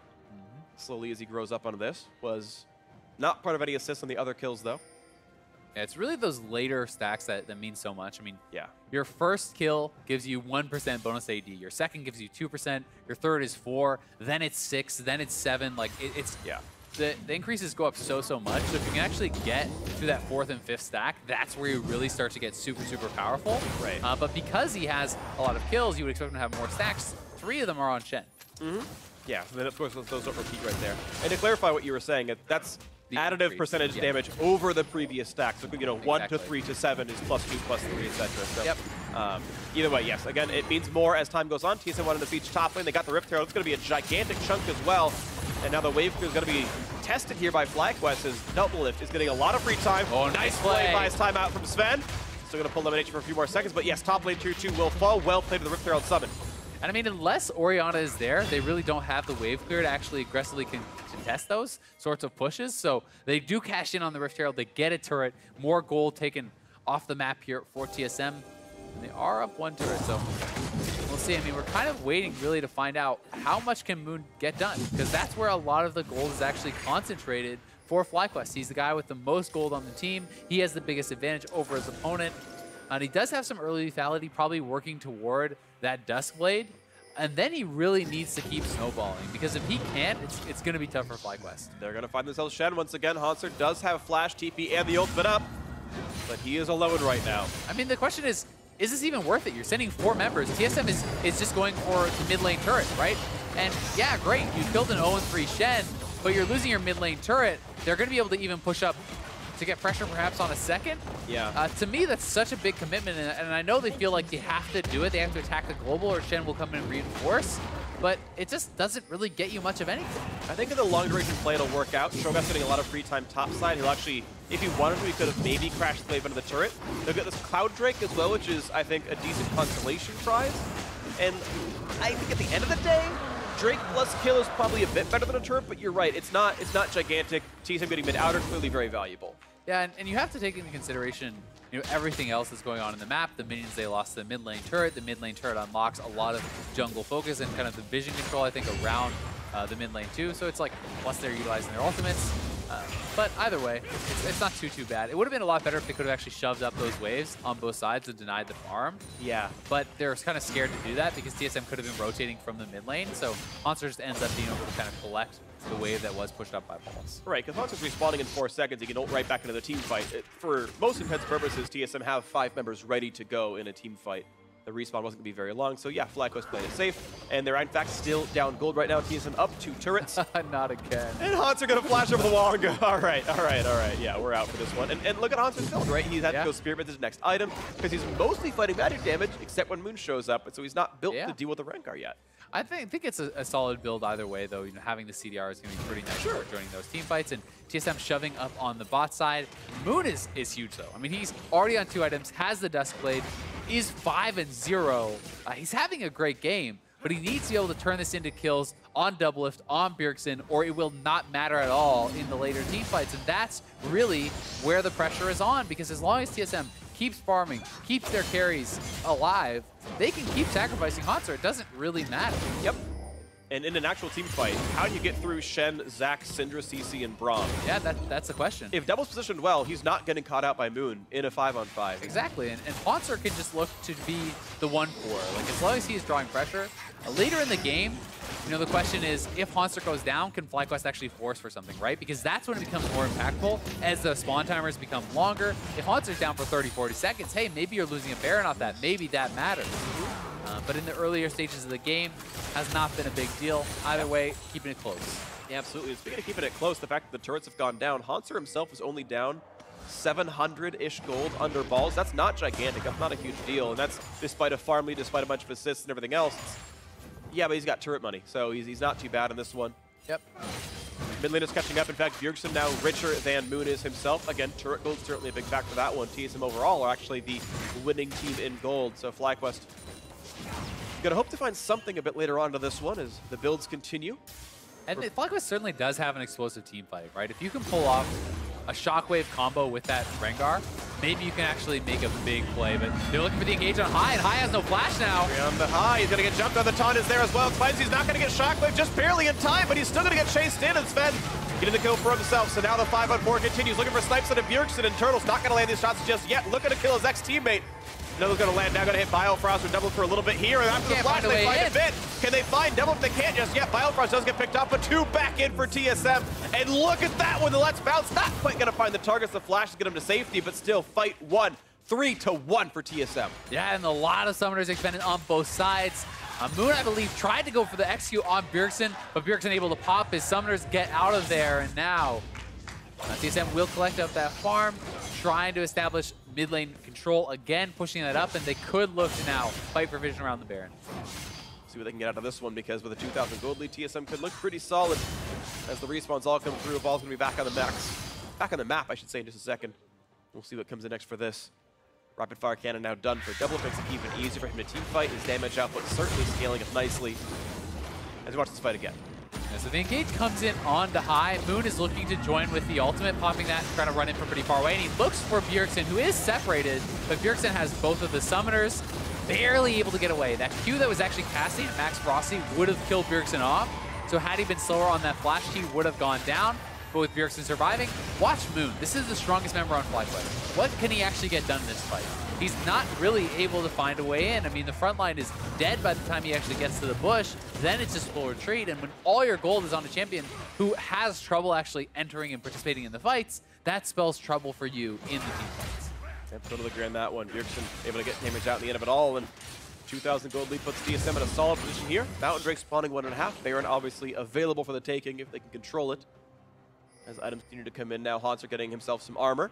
Slowly as he grows up onto this. Was not part of any assists on the other kills, though. Yeah, it's really those later stacks that mean so much. I mean, yeah, your first kill gives you 1% bonus AD. Your second gives you 2%. Your third is 4. Then it's 6. Then it's 7. Like, it's... Yeah. The increases go up so much. So if you can actually get to that 4th and 5th stack, that's where you really start to get super powerful. Right. But because he has a lot of kills, you would expect him to have more stacks. 3 of them are on Shen. Yeah, and then of course those don't repeat right there. And to clarify what you were saying, that's the additive increase, percentage damage over the previous stack. So, you know, 1 to 3 to 7 is +2, +3, etc. So, either way, yes. Again, it means more as time goes on. TSM wanted to siege top lane. They got the Rift Herald. It's going to be a gigantic chunk as well. And now the wave crew is going to be tested here by FlyQuest as Doublelift is getting a lot of free time. Oh, nice play by his timeout from Sven. Still going to pull elimination for a few more seconds, but yes, top lane tier 2 will fall. Well played to the Rift Herald summon. And I mean, unless Orianna is there, they really don't have the wave clear to actually aggressively contest those sorts of pushes. So they do cash in on the Rift Herald. They get a turret. More gold taken off the map here for TSM. And they are up 1 turret, so we'll see. I mean, we're kind of waiting really to find out how much can Moon get done, because that's where a lot of the gold is actually concentrated for FlyQuest. He's the guy with the most gold on the team. He has the biggest advantage over his opponent. And he does have some early lethality, probably working toward that Duskblade. And then he really needs to keep snowballing, because if he can't, it's going to be tough for FlyQuest. They're going to find themselves Shen once again. Hauntzer does have Flash, TP, and the ultimate up, but he is alone right now. I mean, the question is this even worth it? You're sending 4 members. TSM is just going for the mid lane turret, right? And yeah, great, you killed an 0-3 Shen, but you're losing your mid lane turret. They're going to be able to even push up to get pressure perhaps on a second. Yeah. To me, that's such a big commitment, and I know they feel like they have to do it. They have to attack the global, or Shen will come in and reinforce, but it just doesn't really get you much of anything. I think in the long duration play, it'll work out. Cho'Gath's getting a lot of free time top side. He'll actually, if he wanted to, he could have maybe crashed the wave into the turret. They'll get this Cloud Drake as well, which is, I think, a decent constellation prize. And I think at the end of the day, Drake plus kill is probably a bit better than a turret, but you're right, it's not gigantic. TSM getting mid-outer, clearly very valuable. Yeah, and you have to take into consideration, you know, everything else that's going on in the map. The minions they lost to the mid lane turret. The mid lane turret unlocks a lot of jungle focus and kind of the vision control, I think, around the mid lane too. So it's like, plus they're utilizing their ultimates. But either way, it's not too bad. It would have been a lot better if they could have actually shoved up those waves on both sides and denied the farm. Yeah. But they're kind of scared to do that because TSM could have been rotating from the mid lane. So Hauntzer just ends up being able to kind of collect the wave that was pushed up by Pulse. Right, because Hauntzer's respawning in 4 seconds. He can ult right back into the team fight. For most intents and purposes, TSM have 5 members ready to go in a team fight. The respawn wasn't going to be very long, so yeah, FlyQuest played it safe. And they're in fact still down gold right now. TSM up 2 turrets. Not again. And Hauntzer going to flash over the wall and go, all right. Yeah, we're out for this one. And look at Hauntzer's build, right? He's had to go Spirit with his next item because he's mostly fighting magic damage, except when Moon shows up. And so he's not built to deal with the Rengar yet. I think it's a solid build either way, though. You know, having the CDR is going to be pretty nice for joining those team fights. And TSM shoving up on the bot side. Moon is huge, though. I mean, he's already on 2 items, has the Duskblade, is 5-0. He's having a great game, but he needs to be able to turn this into kills on Doublelift, on Bjergsen, or it will not matter at all in the later team fights. And that's really where the pressure is on, because as long as TSM keeps farming, keeps their carries alive, they can keep sacrificing Hauntzer. It doesn't really matter. Yep. And in an actual team fight, how do you get through Shen, Zac, Syndra, CC, and Braum? Yeah, that's the question. If Double's positioned well, he's not getting caught out by Moon in a 5-on-5. Exactly, and Hauntzer can just look to be the 1-4. Like, as long as he is drawing pressure, later in the game, you know, the question is, if Hauntzer goes down, can FlyQuest actually force for something, right? Because that's when it becomes more impactful as the spawn timers become longer. If Hauntzer's down for 30, 40 seconds, hey, maybe you're losing a Baron off that. Maybe that matters. But in the earlier stages of the game, has not been a big deal. Either way, keeping it close. Yeah, absolutely. Speaking of keeping it close, the fact that the turrets have gone down, Hauntzer himself is only down 700-ish gold under balls. That's not gigantic. That's not a huge deal. And that's despite a farm lead, despite a bunch of assists and everything else. Yeah, but he's got turret money, so he's not too bad in this one. Yep. Mid lane is catching up. In fact, Bjergsen now richer than Moon is himself. Again, turret gold certainly a big factor for that one. TSM overall are actually the winning team in gold. So FlyQuest gonna hope to find something a bit later on to this one as the builds continue. And FlyQuest certainly does have an explosive team fight, right? If you can pull off a shockwave combo with that Rengar, maybe you can actually make a big play. But they're looking for the engage on High, and High has no flash now. On the High, he's gonna get jumped on. The taunt is there as well. Finds he's not gonna get shockwave, just barely in time, but he's still gonna get chased in, and Sven getting the kill for himself. So now the 5-on-4 continues, looking for snipes into Bjergsen, and Turtle's not gonna land these shots just yet. Looking to kill his ex-teammate. Another's gonna land now, gonna hit Biofrost with double for a little bit here, and after the flash they find a bit. Can they find double? They can't just yet. Biofrost does get picked up, but 2 back in for TSM. And look at that one, the Let's Bounce, not quite gonna find the targets. The flash is get him to safety, but still fight 1. 3-1 for TSM. Yeah, and a lot of summoners expended on both sides. Moon, I believe, tried to go for the execute on Bjergsen, but Bjergsen able to pop. His summoners get out of there, and now TSM will collect up that farm, trying to establish mid lane control again, pushing that up, and they could look to now fight for vision around the Baron. See what they can get out of this one, because with a 2,000 gold lead, TSM could look pretty solid as the respawns all come through. Ball's gonna be back on the map, I should say, in just a second. We'll see what comes in next for this. Rapid fire cannon now done for Doublelift, makes it even easier for him to team fight. His damage output certainly scaling up nicely as we watch this fight again. Yeah, so the engage comes in on to High. Moon is looking to join with the ultimate, popping that and trying to run in from pretty far away. And he looks for Bjergsen, who is separated, but Bjergsen has both of the summoners, barely able to get away. That Q that was actually casting, Max Frosty, would have killed Bjergsen off. So had he been slower on that flash, he would have gone down. But with Bjergsen surviving, watch Moon. This is the strongest member on FlyQuest. What can he actually get done in this fight? He's not really able to find a way in. I mean, the front line is dead by the time he actually gets to the bush. Then it's just full retreat. And when all your gold is on a champion who has trouble actually entering and participating in the fights, that spells trouble for you in the team fights. Yep, totally agree on that one. Bjergsen able to get damage out in the end of it all, and 2,000 gold lead puts TSM in a solid position here. Mountain Drake spawning 1.5. Baron obviously available for the taking if they can control it. As items continue to come in now, Hauntzer getting himself some armor,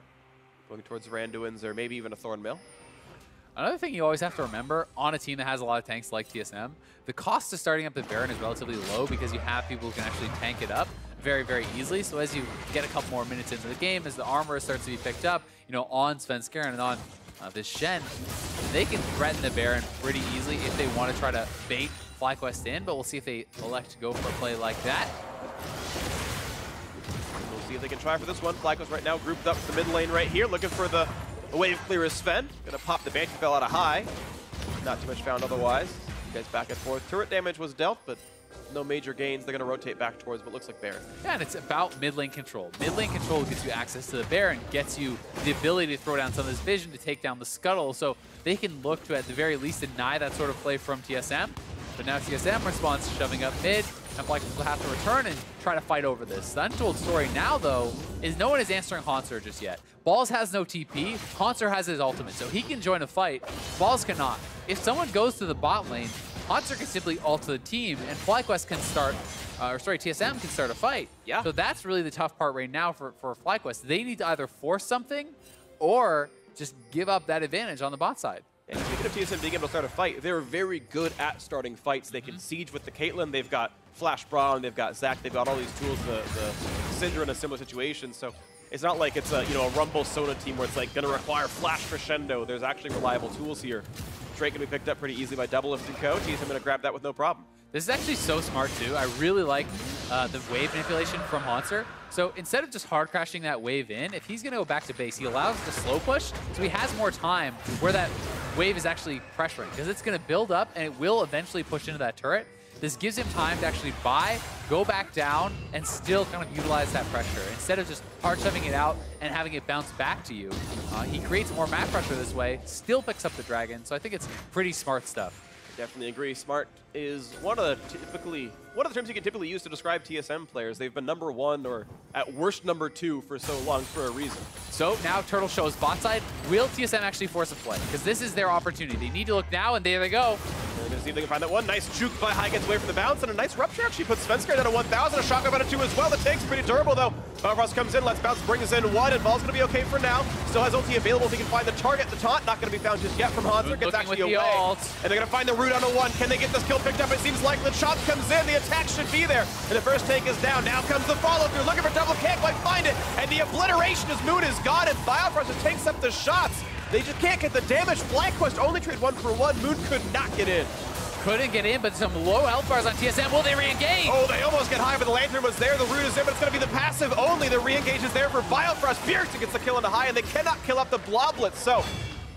going towards Randuin's or maybe even a Thornmail. Another thing you always have to remember on a team that has a lot of tanks like TSM, the cost of starting up the Baron is relatively low because you have people who can actually tank it up very, very easily. So as you get a couple more minutes into the game, as the armor starts to be picked up, you know, on Svenskeren and on this Shen, they can threaten the Baron pretty easily if they want to try to bait FlyQuest in, but we'll see if they elect to go for a play like that. See if they can try for this one. FlyQuest right now grouped up the mid lane right here, looking for the wave clear is Sven. Gonna pop the Banshee fell out of High. Not too much found otherwise. You guys back and forth. Turret damage was dealt, but no major gains. They're gonna rotate back towards what looks like Baron. Yeah, and it's about mid lane control. Mid lane control gets you access to the Baron, gets you the ability to throw down some of this vision to take down the Scuttle, so they can look to, at the very least, deny that sort of play from TSM. But now TSM responds, shoving up mid, and FlyQuest will have to return and try to fight over this. The untold story now, though, is no one is answering Hauntzer just yet. Balls has no TP, Hauntzer has his ultimate, so he can join a fight. Balls cannot. If someone goes to the bot lane, Hauntzer can simply ult to the team, and FlyQuest can start, TSM can start a fight. Yeah. So that's really the tough part right now for FlyQuest. They need to either force something or just give up that advantage on the bot side. And speaking of TSM being able to start a fight, they're very good at starting fights. They can siege with the Caitlyn. They've got Flash Braum. They've got Zac. They've got all these tools. The Syndra in a similar situation. So it's not like it's a a Rumble Sona team where it's like going to require Flash Crescendo. There's actually reliable tools here. Drake can be picked up pretty easily by Doublelift and Co. TSM going to grab that with no problem. This is actually so smart too. I really like the wave manipulation from Hauntzer. So instead of just hard crashing that wave in, if he's going to go back to base, he allows the slow push, so he has more time where that wave is actually pressuring, because it's going to build up and it will eventually push into that turret. This gives him time to actually buy, go back down, and still kind of utilize that pressure. Instead of just hard shoving it out and having it bounce back to you, he creates more map pressure this way, still picks up the dragon, so I think it's pretty smart stuff. Definitely agree. Smart is one of the terms you can typically use to describe TSM players. They've been #1 or at worst #2 for so long for a reason. So now Turtle shows bot side. Will TSM actually force a play? Because this is their opportunity. They need to look now, and there they go. They're going to see if they can find that one. Nice juke by High, gets away from the bounce, and a nice rupture actually puts Svenskeren down to 1,000. A shotgun out of 2 as well. The tank's pretty durable, though. Biofrost comes in, Let's Bounce brings in one, and Ball's going to be okay for now. Still has ulti available if he can find the target. The taunt not going to be found just yet from Hauntzer. Gets actually away. And they're going to find the root on a one. Can they get this kill picked up? It seems likely. The chop comes in. The attack should be there. And the first tank is down. Now comes the follow-through. Looking for double. Can't quite find it. And the obliteration as Moon is gone. And Biofrost takes up the shots. They just can't get the damage. FlyQuest only trade 1-for-1. Moon could not get in. Couldn't get in, but some low health bars on TSM. Will they re-engage? Oh, they almost get high, but the Lantern was there. The root is in, but it's going to be the passive only. The re-engage is there for Biofrost. Bjergsen gets the kill into high, and they cannot kill up the Bloblet. So,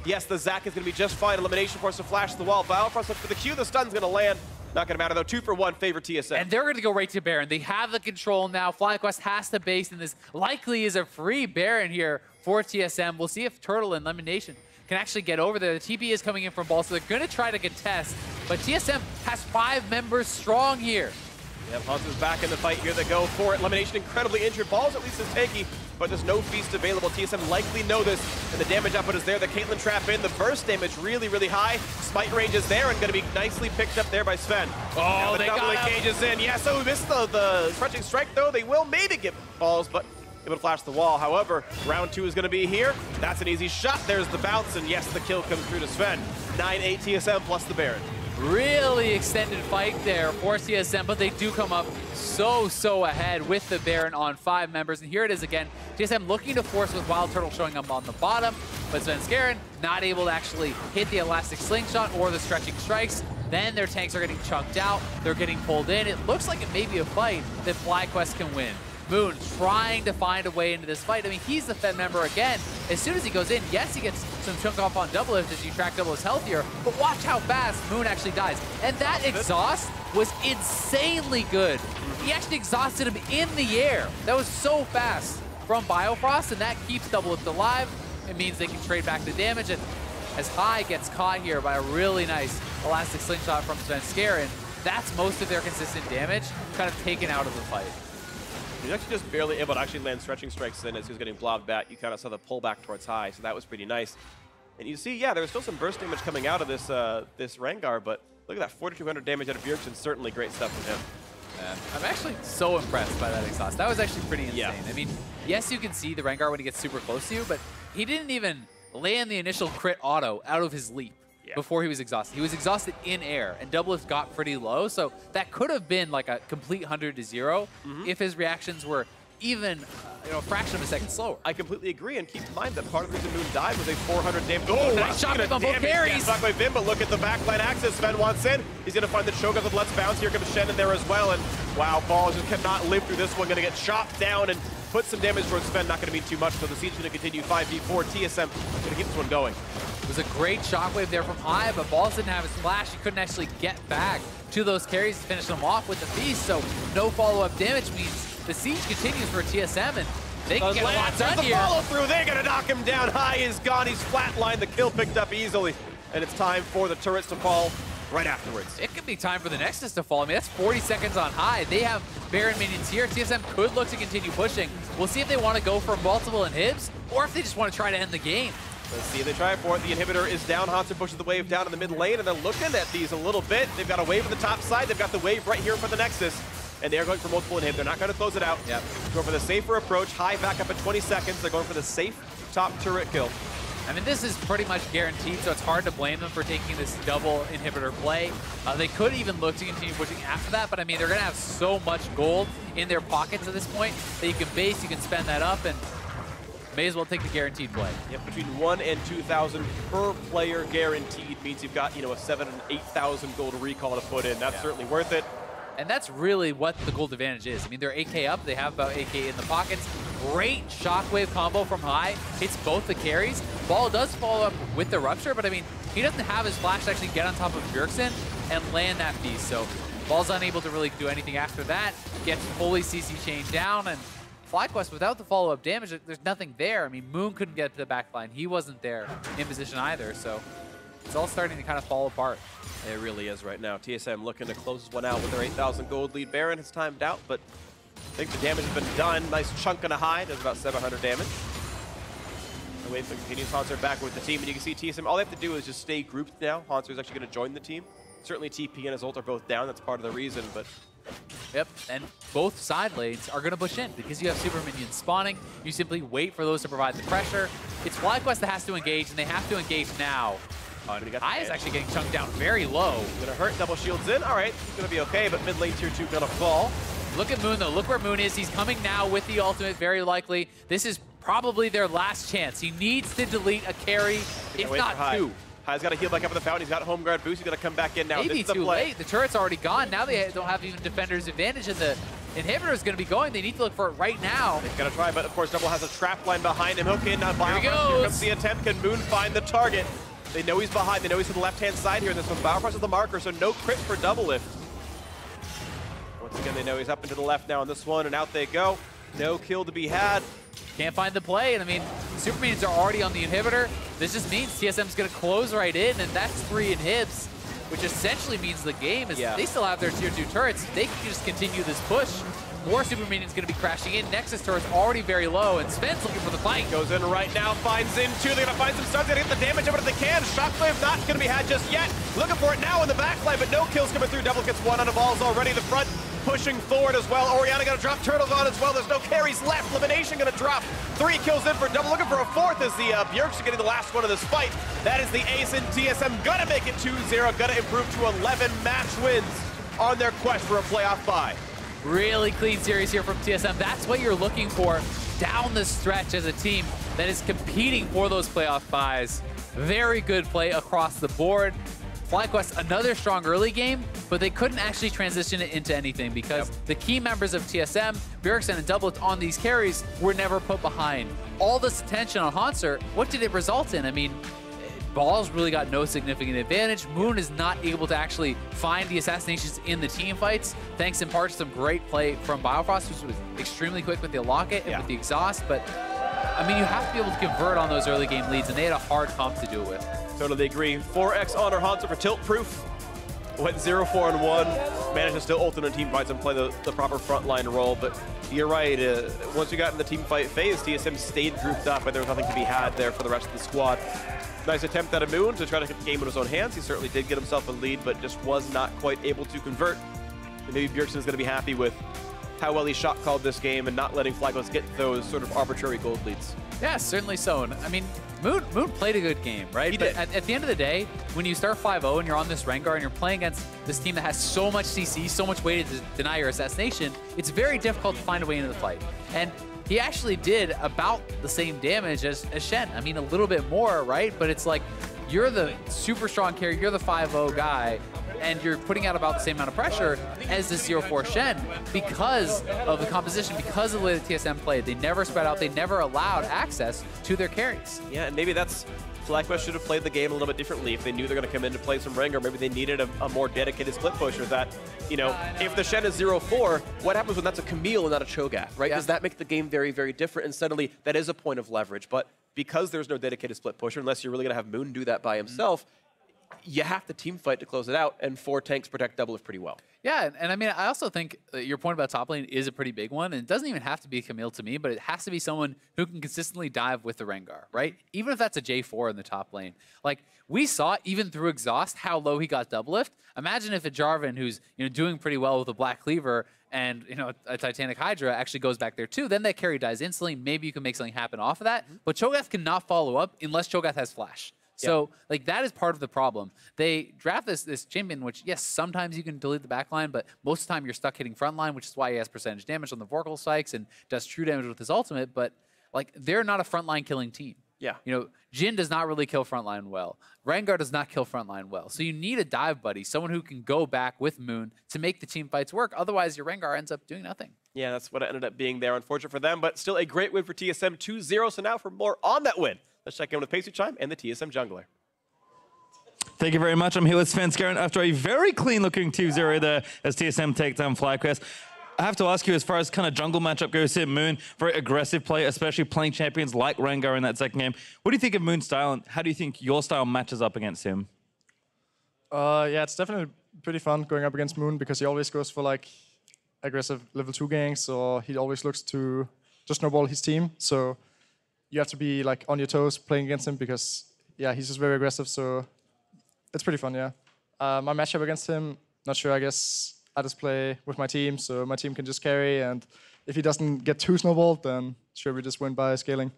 yes, the Zac is going to be just fine. Elimination force to flash the wall. Biofrost looks for the Q. The stun's going to land. Not going to matter, though. 2-for-1 favor TSM. And they're going to go right to Baron. They have the control now. FlyQuest has to base, and this likely is a free Baron here for TSM. We'll see if Turtle and LemonNation can actually get over there. The TP is coming in from Ball, so they're going to try to contest. But TSM has 5 members strong here. Yep, Hauntzer's back in the fight here. They go for it. LemonNation incredibly injured. Ball's at least is tanky, but there's no feast available. TSM likely know this, and the damage output is there. The Caitlyn trap in. The burst damage really, really high. Smite range is there and going to be nicely picked up there by Sven. Oh, the double engage is in. Yeah, so missed the stretching strike, though. They will maybe get balls, but able to flash the wall. However, round 2 is going to be here. That's an easy shot. There's the bounce, and yes, the kill comes through to Sven. 9-8 TSM plus the Baron. Really extended fight there for TSM, but they do come up so ahead with the Baron on 5 members. And here it is again. TSM looking to force with WildTurtle showing up on the bottom, but Svenskeren not able to actually hit the elastic slingshot or the stretching strikes. Then their tanks are getting chunked out. They're getting pulled in. It looks like it may be a fight that FlyQuest can win. Moon trying to find a way into this fight. I mean, he's the Fed member again. As soon as he goes in, yes, he gets some chunk off on Doublelift as you track double his health here, but watch how fast Moon actually dies. And that exhaust was insanely good. He actually exhausted him in the air. That was so fast from Biofrost, and that keeps Doublelift alive. It means they can trade back the damage, and as High gets caught here by a really nice elastic slingshot from Svenskeren, that's most of their consistent damage kind of taken out of the fight. He's actually just barely able to actually land stretching strikes in as he was getting blobbed back. You kind of saw the pullback towards High, so that was pretty nice. And you see, yeah, there was still some burst damage coming out of this this Rengar, but look at that, 4,200 damage out of Bjergsen. Certainly great stuff from him. I'm actually so impressed by that exhaust. That was actually pretty insane. Yeah. I mean, yes, you can see the Rengar when he gets super close to you, but he didn't even land the initial crit auto out of his leap before he was exhausted. He was exhausted in air, and Doublelift got pretty low, so that could have been like a complete 100 to 0 if his reactions were even a fraction of a second slower. I completely agree, and keep in mind that part of the reason Moon died was a 400 damage. Oh, nice shotgun on both carries. Blocked by Vim, but look at the backline access. Sven wants in. He's going to find the Cho'Gath with Let's Bounce. Here comes Shen in there as well, and wow, Ball just cannot live through this one. Going to get chopped down and put some damage towards Sven. Not going to be too much, so the siege is going to continue 5v4. TSM going to keep this one going. It was a great shockwave there from High, but Balls didn't have his flash. He couldn't actually get back to those carries to finish them off with the feast, so no follow-up damage means the siege continues for TSM, and they can get a lot done here. Follow-through, they're going to knock him down. High is gone. He's flatlined. The kill picked up easily, and it's time for the turrets to fall right afterwards. It could be time for the Nexus to fall. I mean, that's 40 seconds on High. They have Baron minions here. TSM could look to continue pushing. We'll see if they want to go for multiple inhibs, or if they just want to try to end the game. Let's see if they try for it. The inhibitor is down. Hauntzer pushes the wave down in the mid lane, and they're looking at these a little bit. They've got a wave on the top side. They've got the wave right here for the Nexus, and they're going for multiple inhib. They're not going to close it out. Yep. Going for the safer approach. High back up at 20 seconds. They're going for the safe top turret kill. I mean, this is pretty much guaranteed, so it's hard to blame them for taking this double inhibitor play. They could even look to continue pushing after that, but I mean, they're going to have so much gold in their pockets at this point that you can base, you can spend that up, and may as well take the guaranteed play. Yep, between 1,000 and 2,000 per player guaranteed means you've got, a 7,000 and 8,000 gold recall to put in. That's certainly worth it. And that's really what the gold advantage is. I mean, they're 8K up. They have about 8K in the pockets. Great shockwave combo from High. Hits both the carries. Ball does follow up with the Rupture, but I mean, he doesn't have his flash to actually get on top of Bjergsen and land that feast. So Ball's unable to really do anything after that. Gets fully CC chained down, and FlyQuest, without the follow-up damage, there's nothing there. I mean, Moon couldn't get to the back line. He wasn't there in position either, so it's all starting to kind of fall apart. It really is right now. TSM looking to close this one out with their 8,000 gold lead. Baron has timed out, but I think the damage has been done. Nice chunk and a High, does about 700 damage. The wave continues. Hauntzer back with the team, and you can see TSM, all they have to do is just stay grouped now. Hauntzer is actually going to join the team. Certainly TP and his ult are both down. That's part of the reason, but Yep, and both side lanes are going to push in because you have super minions spawning. You simply wait for those to provide the pressure. It's FlyQuest that has to engage, and they have to engage now. Kai is actually getting chunked down very low. Gonna hurt, double shields in. All right, he's gonna be okay, but mid lane tier 2 gonna fall. Look at Moon, though. Look where Moon is. He's coming now with the ultimate, very likely. This is probably their last chance. He needs to delete a carry, if not two. Kai's got to heal back up in the fountain. He's got home guard boost. He's got to come back in now. Maybe too late. The turret's already gone. Now they don't have even defender's advantage, and the inhibitor is going to be going. They need to look for it right now. They've got to try, but of course, Double has a trap line behind him. Hook in. Here he goes. Here comes the attempt. Can Moon find the target? They know he's behind. They know he's to the left-hand side here in this one. Biofrost is the marker, so no crit for Doublelift. Once again, they know he's up and to the left now on this one, and out they go. No kill to be had. Can't find the play, and I mean, super minions are already on the inhibitor. This just means TSM's going to close right in, and that's 3 inhibs, which essentially means the game is they still have their tier 2 turrets. They can just continue this push. More super minions going to be crashing in. Nexus turret's already very low, and Sven's looking for the fight. Goes in right now, finds in 2. They're going to find some stuns. They're going to get the damage of it if they can. Shockwave not going to be had just yet. Looking for it now in the backline, but no kills coming through. Double gets 1 on the balls already. The front pushing forward as well. Orianna going to drop Turtles on as well. There's no carries left. LemonNation going to drop 3 kills in for Double. Looking for a 4th as the Bjergsen getting the last one of this fight. That is the ace in TSM. Gonna make it 2-0. Gonna improve to 11 match wins on their quest for a playoff bye. Really clean series here from TSM. That's what you're looking for down the stretch as a team that is competing for those playoff buys. Very good play across the board. FlyQuest, another strong early game, but they couldn't actually transition it into anything because the key members of TSM, Bjergsen and Doublelift on these carries, were never put behind. All this attention on Hauntzer, what did it result in? I mean, Balls really got no significant advantage. Moon is not able to actually find the assassinations in the team fights, thanks in part to some great play from Biofrost, who was extremely quick with the locket and with the exhaust, but I mean, you have to be able to convert on those early game leads, and they had a hard comp to do it with. Totally agree. 4x honor Hauntzer for tilt proof. Went 0-4-1. Managed to still ult in a team fights and play the proper frontline role. But you're right. Once we got in the team fight phase, TSM stayed grouped up, and there was nothing to be had there for the rest of the squad. Nice attempt at a Moon to try to get the game in his own hands. He certainly did get himself a lead, but just was not quite able to convert. And maybe Bjergsen is going to be happy with how well he shot called this game and not letting FlyQuest get those sort of arbitrary gold leads. Yeah, certainly so. And I mean, Moon played a good game, right? He but did. At the end of the day, when you start 5-0 and you're on this Rengar and you're playing against this team that has so much CC, so much way to deny your assassination, it's very difficult to find a way into the fight. And he actually did about the same damage as Shen. I mean, a little bit more, right? But it's like, you're the super strong carry, you're the 5-0 guy, and you're putting out about the same amount of pressure as the 0-4 Shen because of the composition, because of the way the TSM played. They never spread out, they never allowed access to their carries. Yeah, and maybe that's FlyQuest should have played the game a little bit differently. If they knew they're going to come in to play some Rengar, maybe they needed a more dedicated split pusher that, you know, if the Shen is 0-4, what happens when that's a Camille and not a Cho'Gath, right? Does that make the game very, very different? And suddenly that is a point of leverage. But because there's no dedicated split pusher, unless you're really going to have Moon do that by himself, you have to team fight to close it out, and 4 tanks protect Doublelift pretty well. Yeah, and I mean, I also think your point about top lane is a pretty big one, and it doesn't even have to be Camille to me, but it has to be someone who can consistently dive with the Rengar, right? Even if that's a J4 in the top lane. Like, we saw, even through exhaust, how low he got Doublelift. Imagine if a Jarvan, who's doing pretty well with a Black Cleaver, and a Titanic Hydra actually goes back there too, then that carry dies instantly. Maybe you can make something happen off of that, but Cho'Gath cannot follow up unless Cho'Gath has flash. So, like, that is part of the problem. They draft this champion, which, yes, sometimes you can delete the backline, but most of the time you're stuck hitting frontline, which is why he has percentage damage on the Vorkal spikes and does true damage with his ultimate, but, like, they're not a frontline killing team. Yeah. Jhin does not really kill frontline well. Rengar does not kill frontline well. So you need a dive buddy, someone who can go back with Moon to make the team fights work. Otherwise, your Rengar ends up doing nothing. Yeah, that's what it ended up being there. Unfortunate for them, but still a great win for TSM 2-0. So now for more on that win, let's check in with Pacey Chime and the TSM Jungler. Thank you very much. I'm here with Svenskeren after a very clean-looking 2-0 there as TSM take down FlyQuest. I have to ask you, as far as kind of jungle matchup goes here, Moon, very aggressive play, especially playing champions like Rengar in that second game. What do you think of Moon's style, and how do you think your style matches up against him? Yeah, it's definitely pretty fun going up against Moon because he always goes for like aggressive level 2 ganks, or he always looks to just snowball his team. So you have to be like on your toes playing against him because, yeah, he's just very aggressive. So it's pretty fun, yeah. My matchup against him, not sure, I guess I just play with my team, so my team can just carry, and if he doesn't get too snowballed, then sure, we just win by scaling.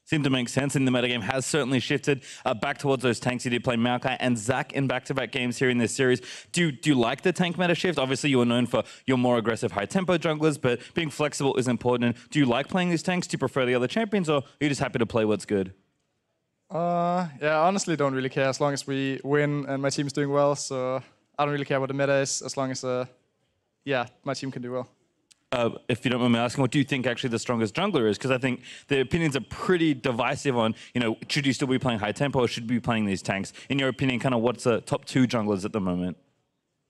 Seemed to make sense, and the metagame has certainly shifted back towards those tanks. You did play Maokai and Zac in back-to-back games here in this series. Do you like the tank meta shift? Obviously, you are known for your more aggressive, high-tempo junglers, but being flexible is important. Do you like playing these tanks? Do you prefer the other champions, or are you just happy to play what's good? Yeah, I honestly don't really care as long as we win and my team is doing well, so I don't really care what the meta is as long as, yeah, my team can do well. If you don't mind me asking, what do you think actually the strongest jungler is? Because I think the opinions are pretty divisive on, should you still be playing high tempo or should you be playing these tanks? In your opinion, kind of what's the top 2 junglers at the moment?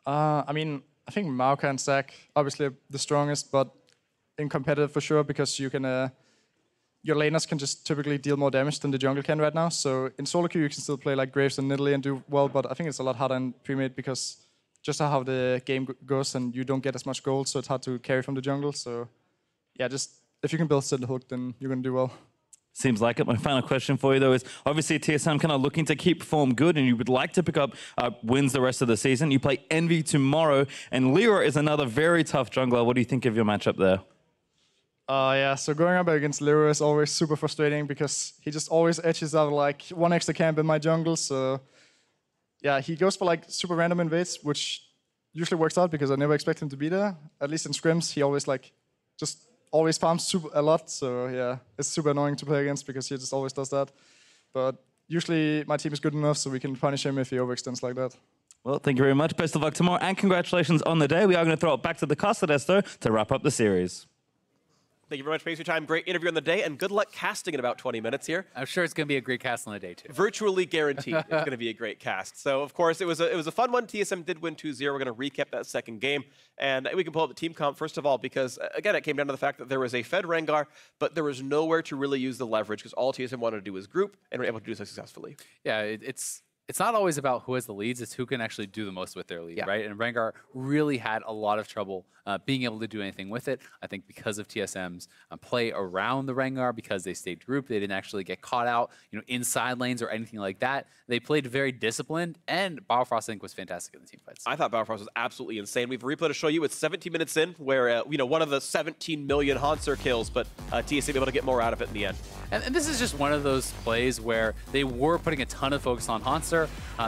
I mean, I think Maokai and Zac obviously are the strongest, but in competitive for sure, because you can, your laners can just typically deal more damage than the jungle can right now. So in solo queue, you can still play like Graves and Nidalee and do well, but I think it's a lot harder in pre-made because just how the game goes and you don't get as much gold, so it's hard to carry from the jungle. So yeah, just if you can build Sidle Hook, then you're going to do well. Seems like it. My final question for you, though, is obviously TSM kind of looking to keep form good, and you would like to pick up wins the rest of the season. You play Envy tomorrow, and Lyra is another very tough jungler. What do you think of your matchup there? Yeah, so going up against Lyra is always super frustrating because he just always edges out like one extra camp in my jungle, so yeah, he goes for like super random invades, which usually works out because I never expect him to be there. At least in scrims, he always like just always farms a lot. So yeah, it's super annoying to play against because he just always does that. But usually my team is good enough so we can punish him if he overextends like that. Well, thank you very much. Best of luck tomorrow and congratulations on the day. We are going to throw it back to the caster desk though to wrap up the series. Thank you very much for your time. Great interview on the day, and good luck casting in about 20 minutes here. I'm sure it's going to be a great cast on the day, too. Virtually guaranteed it's going to be a great cast. So, of course, it was a fun one. TSM did win 2-0. We're going to recap that second game. And we can pull up the team comp, first of all, because, again, it came down to the fact that there was a fed Rengar, but there was nowhere to really use the leverage because all TSM wanted to do was group, and were able to do so successfully. Yeah, it's not always about who has the leads, it's who can actually do the most with their lead, right? And Rengar really had a lot of trouble being able to do anything with it. I think because of TSM's play around the Rengar, because they stayed grouped, they didn't actually get caught out, inside lanes or anything like that. They played very disciplined, and Biofrost, I think, was fantastic in the team fights. I thought Biofrost was absolutely insane. We've a replay to show you. It's 17 minutes in, where one of the 17 million Hauntzer kills, but TSM able to get more out of it in the end. And this is just one of those plays where they were putting a ton of focus on Hauntzer.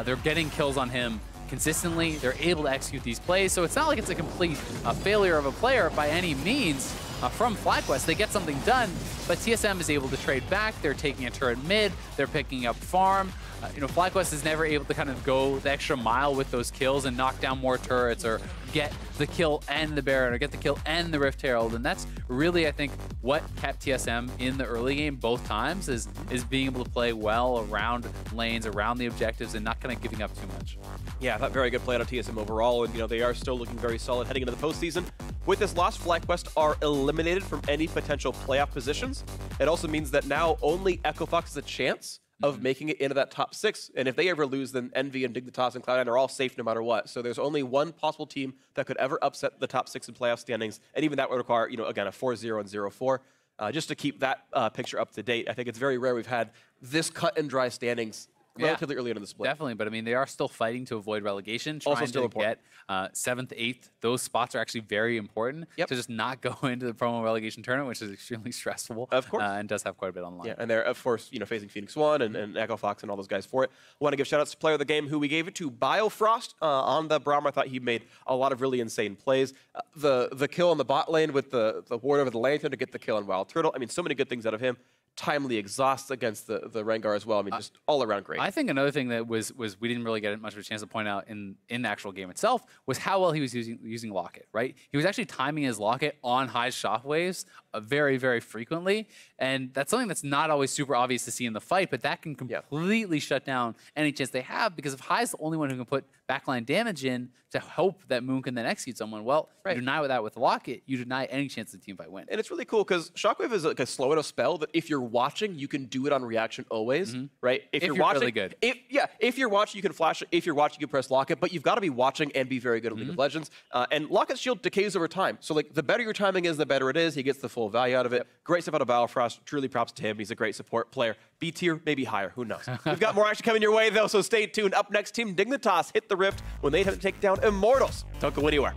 They're getting kills on him consistently. They're able to execute these plays. So it's not like it's a complete failure of a player by any means from FlyQuest. They get something done, but TSM is able to trade back. They're taking a turret mid. They're picking up farm. FlyQuest is never able to kind of go the extra mile with those kills and knock down more turrets or get the kill and the Baron or get the kill and the Rift Herald. And that's really, I think, what kept TSM in the early game both times is being able to play well around lanes, around the objectives, and not kind of giving up too much. Yeah, I thought very good play out of TSM overall, and they are still looking very solid heading into the postseason. With this loss, FlyQuest are eliminated from any potential playoff positions. It also means that now only Echo Fox has a chance of making it into that top 6. And if they ever lose, then Envy and Dignitas and Cloud9 are all safe no matter what. So there's only one possible team that could ever upset the top 6 in playoff standings. And even that would require, again, a 4-0 and 0-4. Just to keep that picture up to date. I think it's very rare we've had this cut and dry standings relatively early in the split. Definitely, but I mean, they are still fighting to avoid relegation, trying to get 7th, 8th. Those spots are actually very important to just not go into the promo relegation tournament, which is extremely stressful. Of course. And does have quite a bit on the line. Yeah, and they're, of course, facing Phoenix One and Echo Fox and all those guys for it. Want to give shout outs to player of the game who we gave it to, Biofrost, on the Braum. I thought he made a lot of really insane plays. The kill on the bot lane with the ward over the lantern to get the kill on WildTurtle. I mean, so many good things out of him. Timely exhaust against the Rengar as well. I mean, just all around great. I think another thing that was we didn't really get much of a chance to point out in the actual game itself was how well he was using Locket, right? He was actually timing his Locket on high shockwaves very, very frequently, and that's something that's not always super obvious to see in the fight, but that can completely shut down any chance they have, because if Hai's the only one who can put backline damage in to hope that Moon can then execute someone, well, you deny that with Locket, you deny any chance the team fight win. And it's really cool because Shockwave is like a slow enough spell that if you're watching, you can do it on reaction always, right? If you're watching, really good. If you're watching, you can flash it. If you're watching, you can press Locket, but you've got to be watching and be very good at League of Legends. And Locket's shield decays over time. So like the better your timing is, the better it is. He gets the full value out of it. Great stuff out of Biofrost. Truly props to him. He's a great support player. B tier, maybe higher. Who knows? We've got more action coming your way, though, so stay tuned. Up next, Team Dignitas hit the Rift when they have to take down Immortals. Don't go anywhere.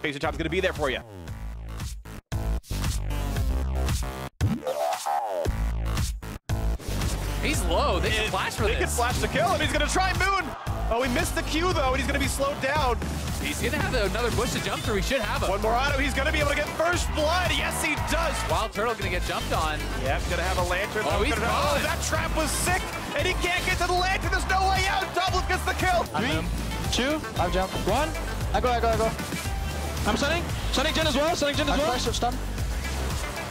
Phaser Time's going to be there for you. He's low. They can flash for this. They can flash to kill him. He's going to try Moon. Oh, he missed the Q, though, and he's going to be slowed down. He's going to have another bush to jump through. He should have him. One more auto. He's going to be able to get first blood. Yes, he does. WildTurtle going to get jumped on. Yeah, he's going to have a lantern. Oh, he's gone. Oh, that trap was sick, and he can't get to the lantern. There's no way out. Doublelift gets the kill. 3, 2, I've jumped. 1. I go. I'm stunning. Stunning Jhin as well. I flash stun.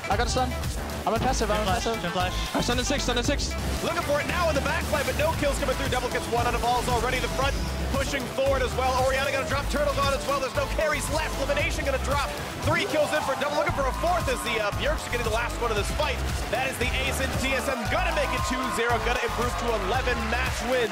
I got a stun. I'm in passive. I'm stunned at 6. Looking for it now in the backline, but no kills coming through. Double gets one on the balls already. The front pushing forward as well. Orianna going to drop Turtles on as well. There's no carries left. LemonNation going to drop 3 kills in for Double. Looking for a 4th as the Bjergsen getting the last one of this fight. That is the ace in TSM. Gonna make it 2-0. Gonna improve to 11 match wins.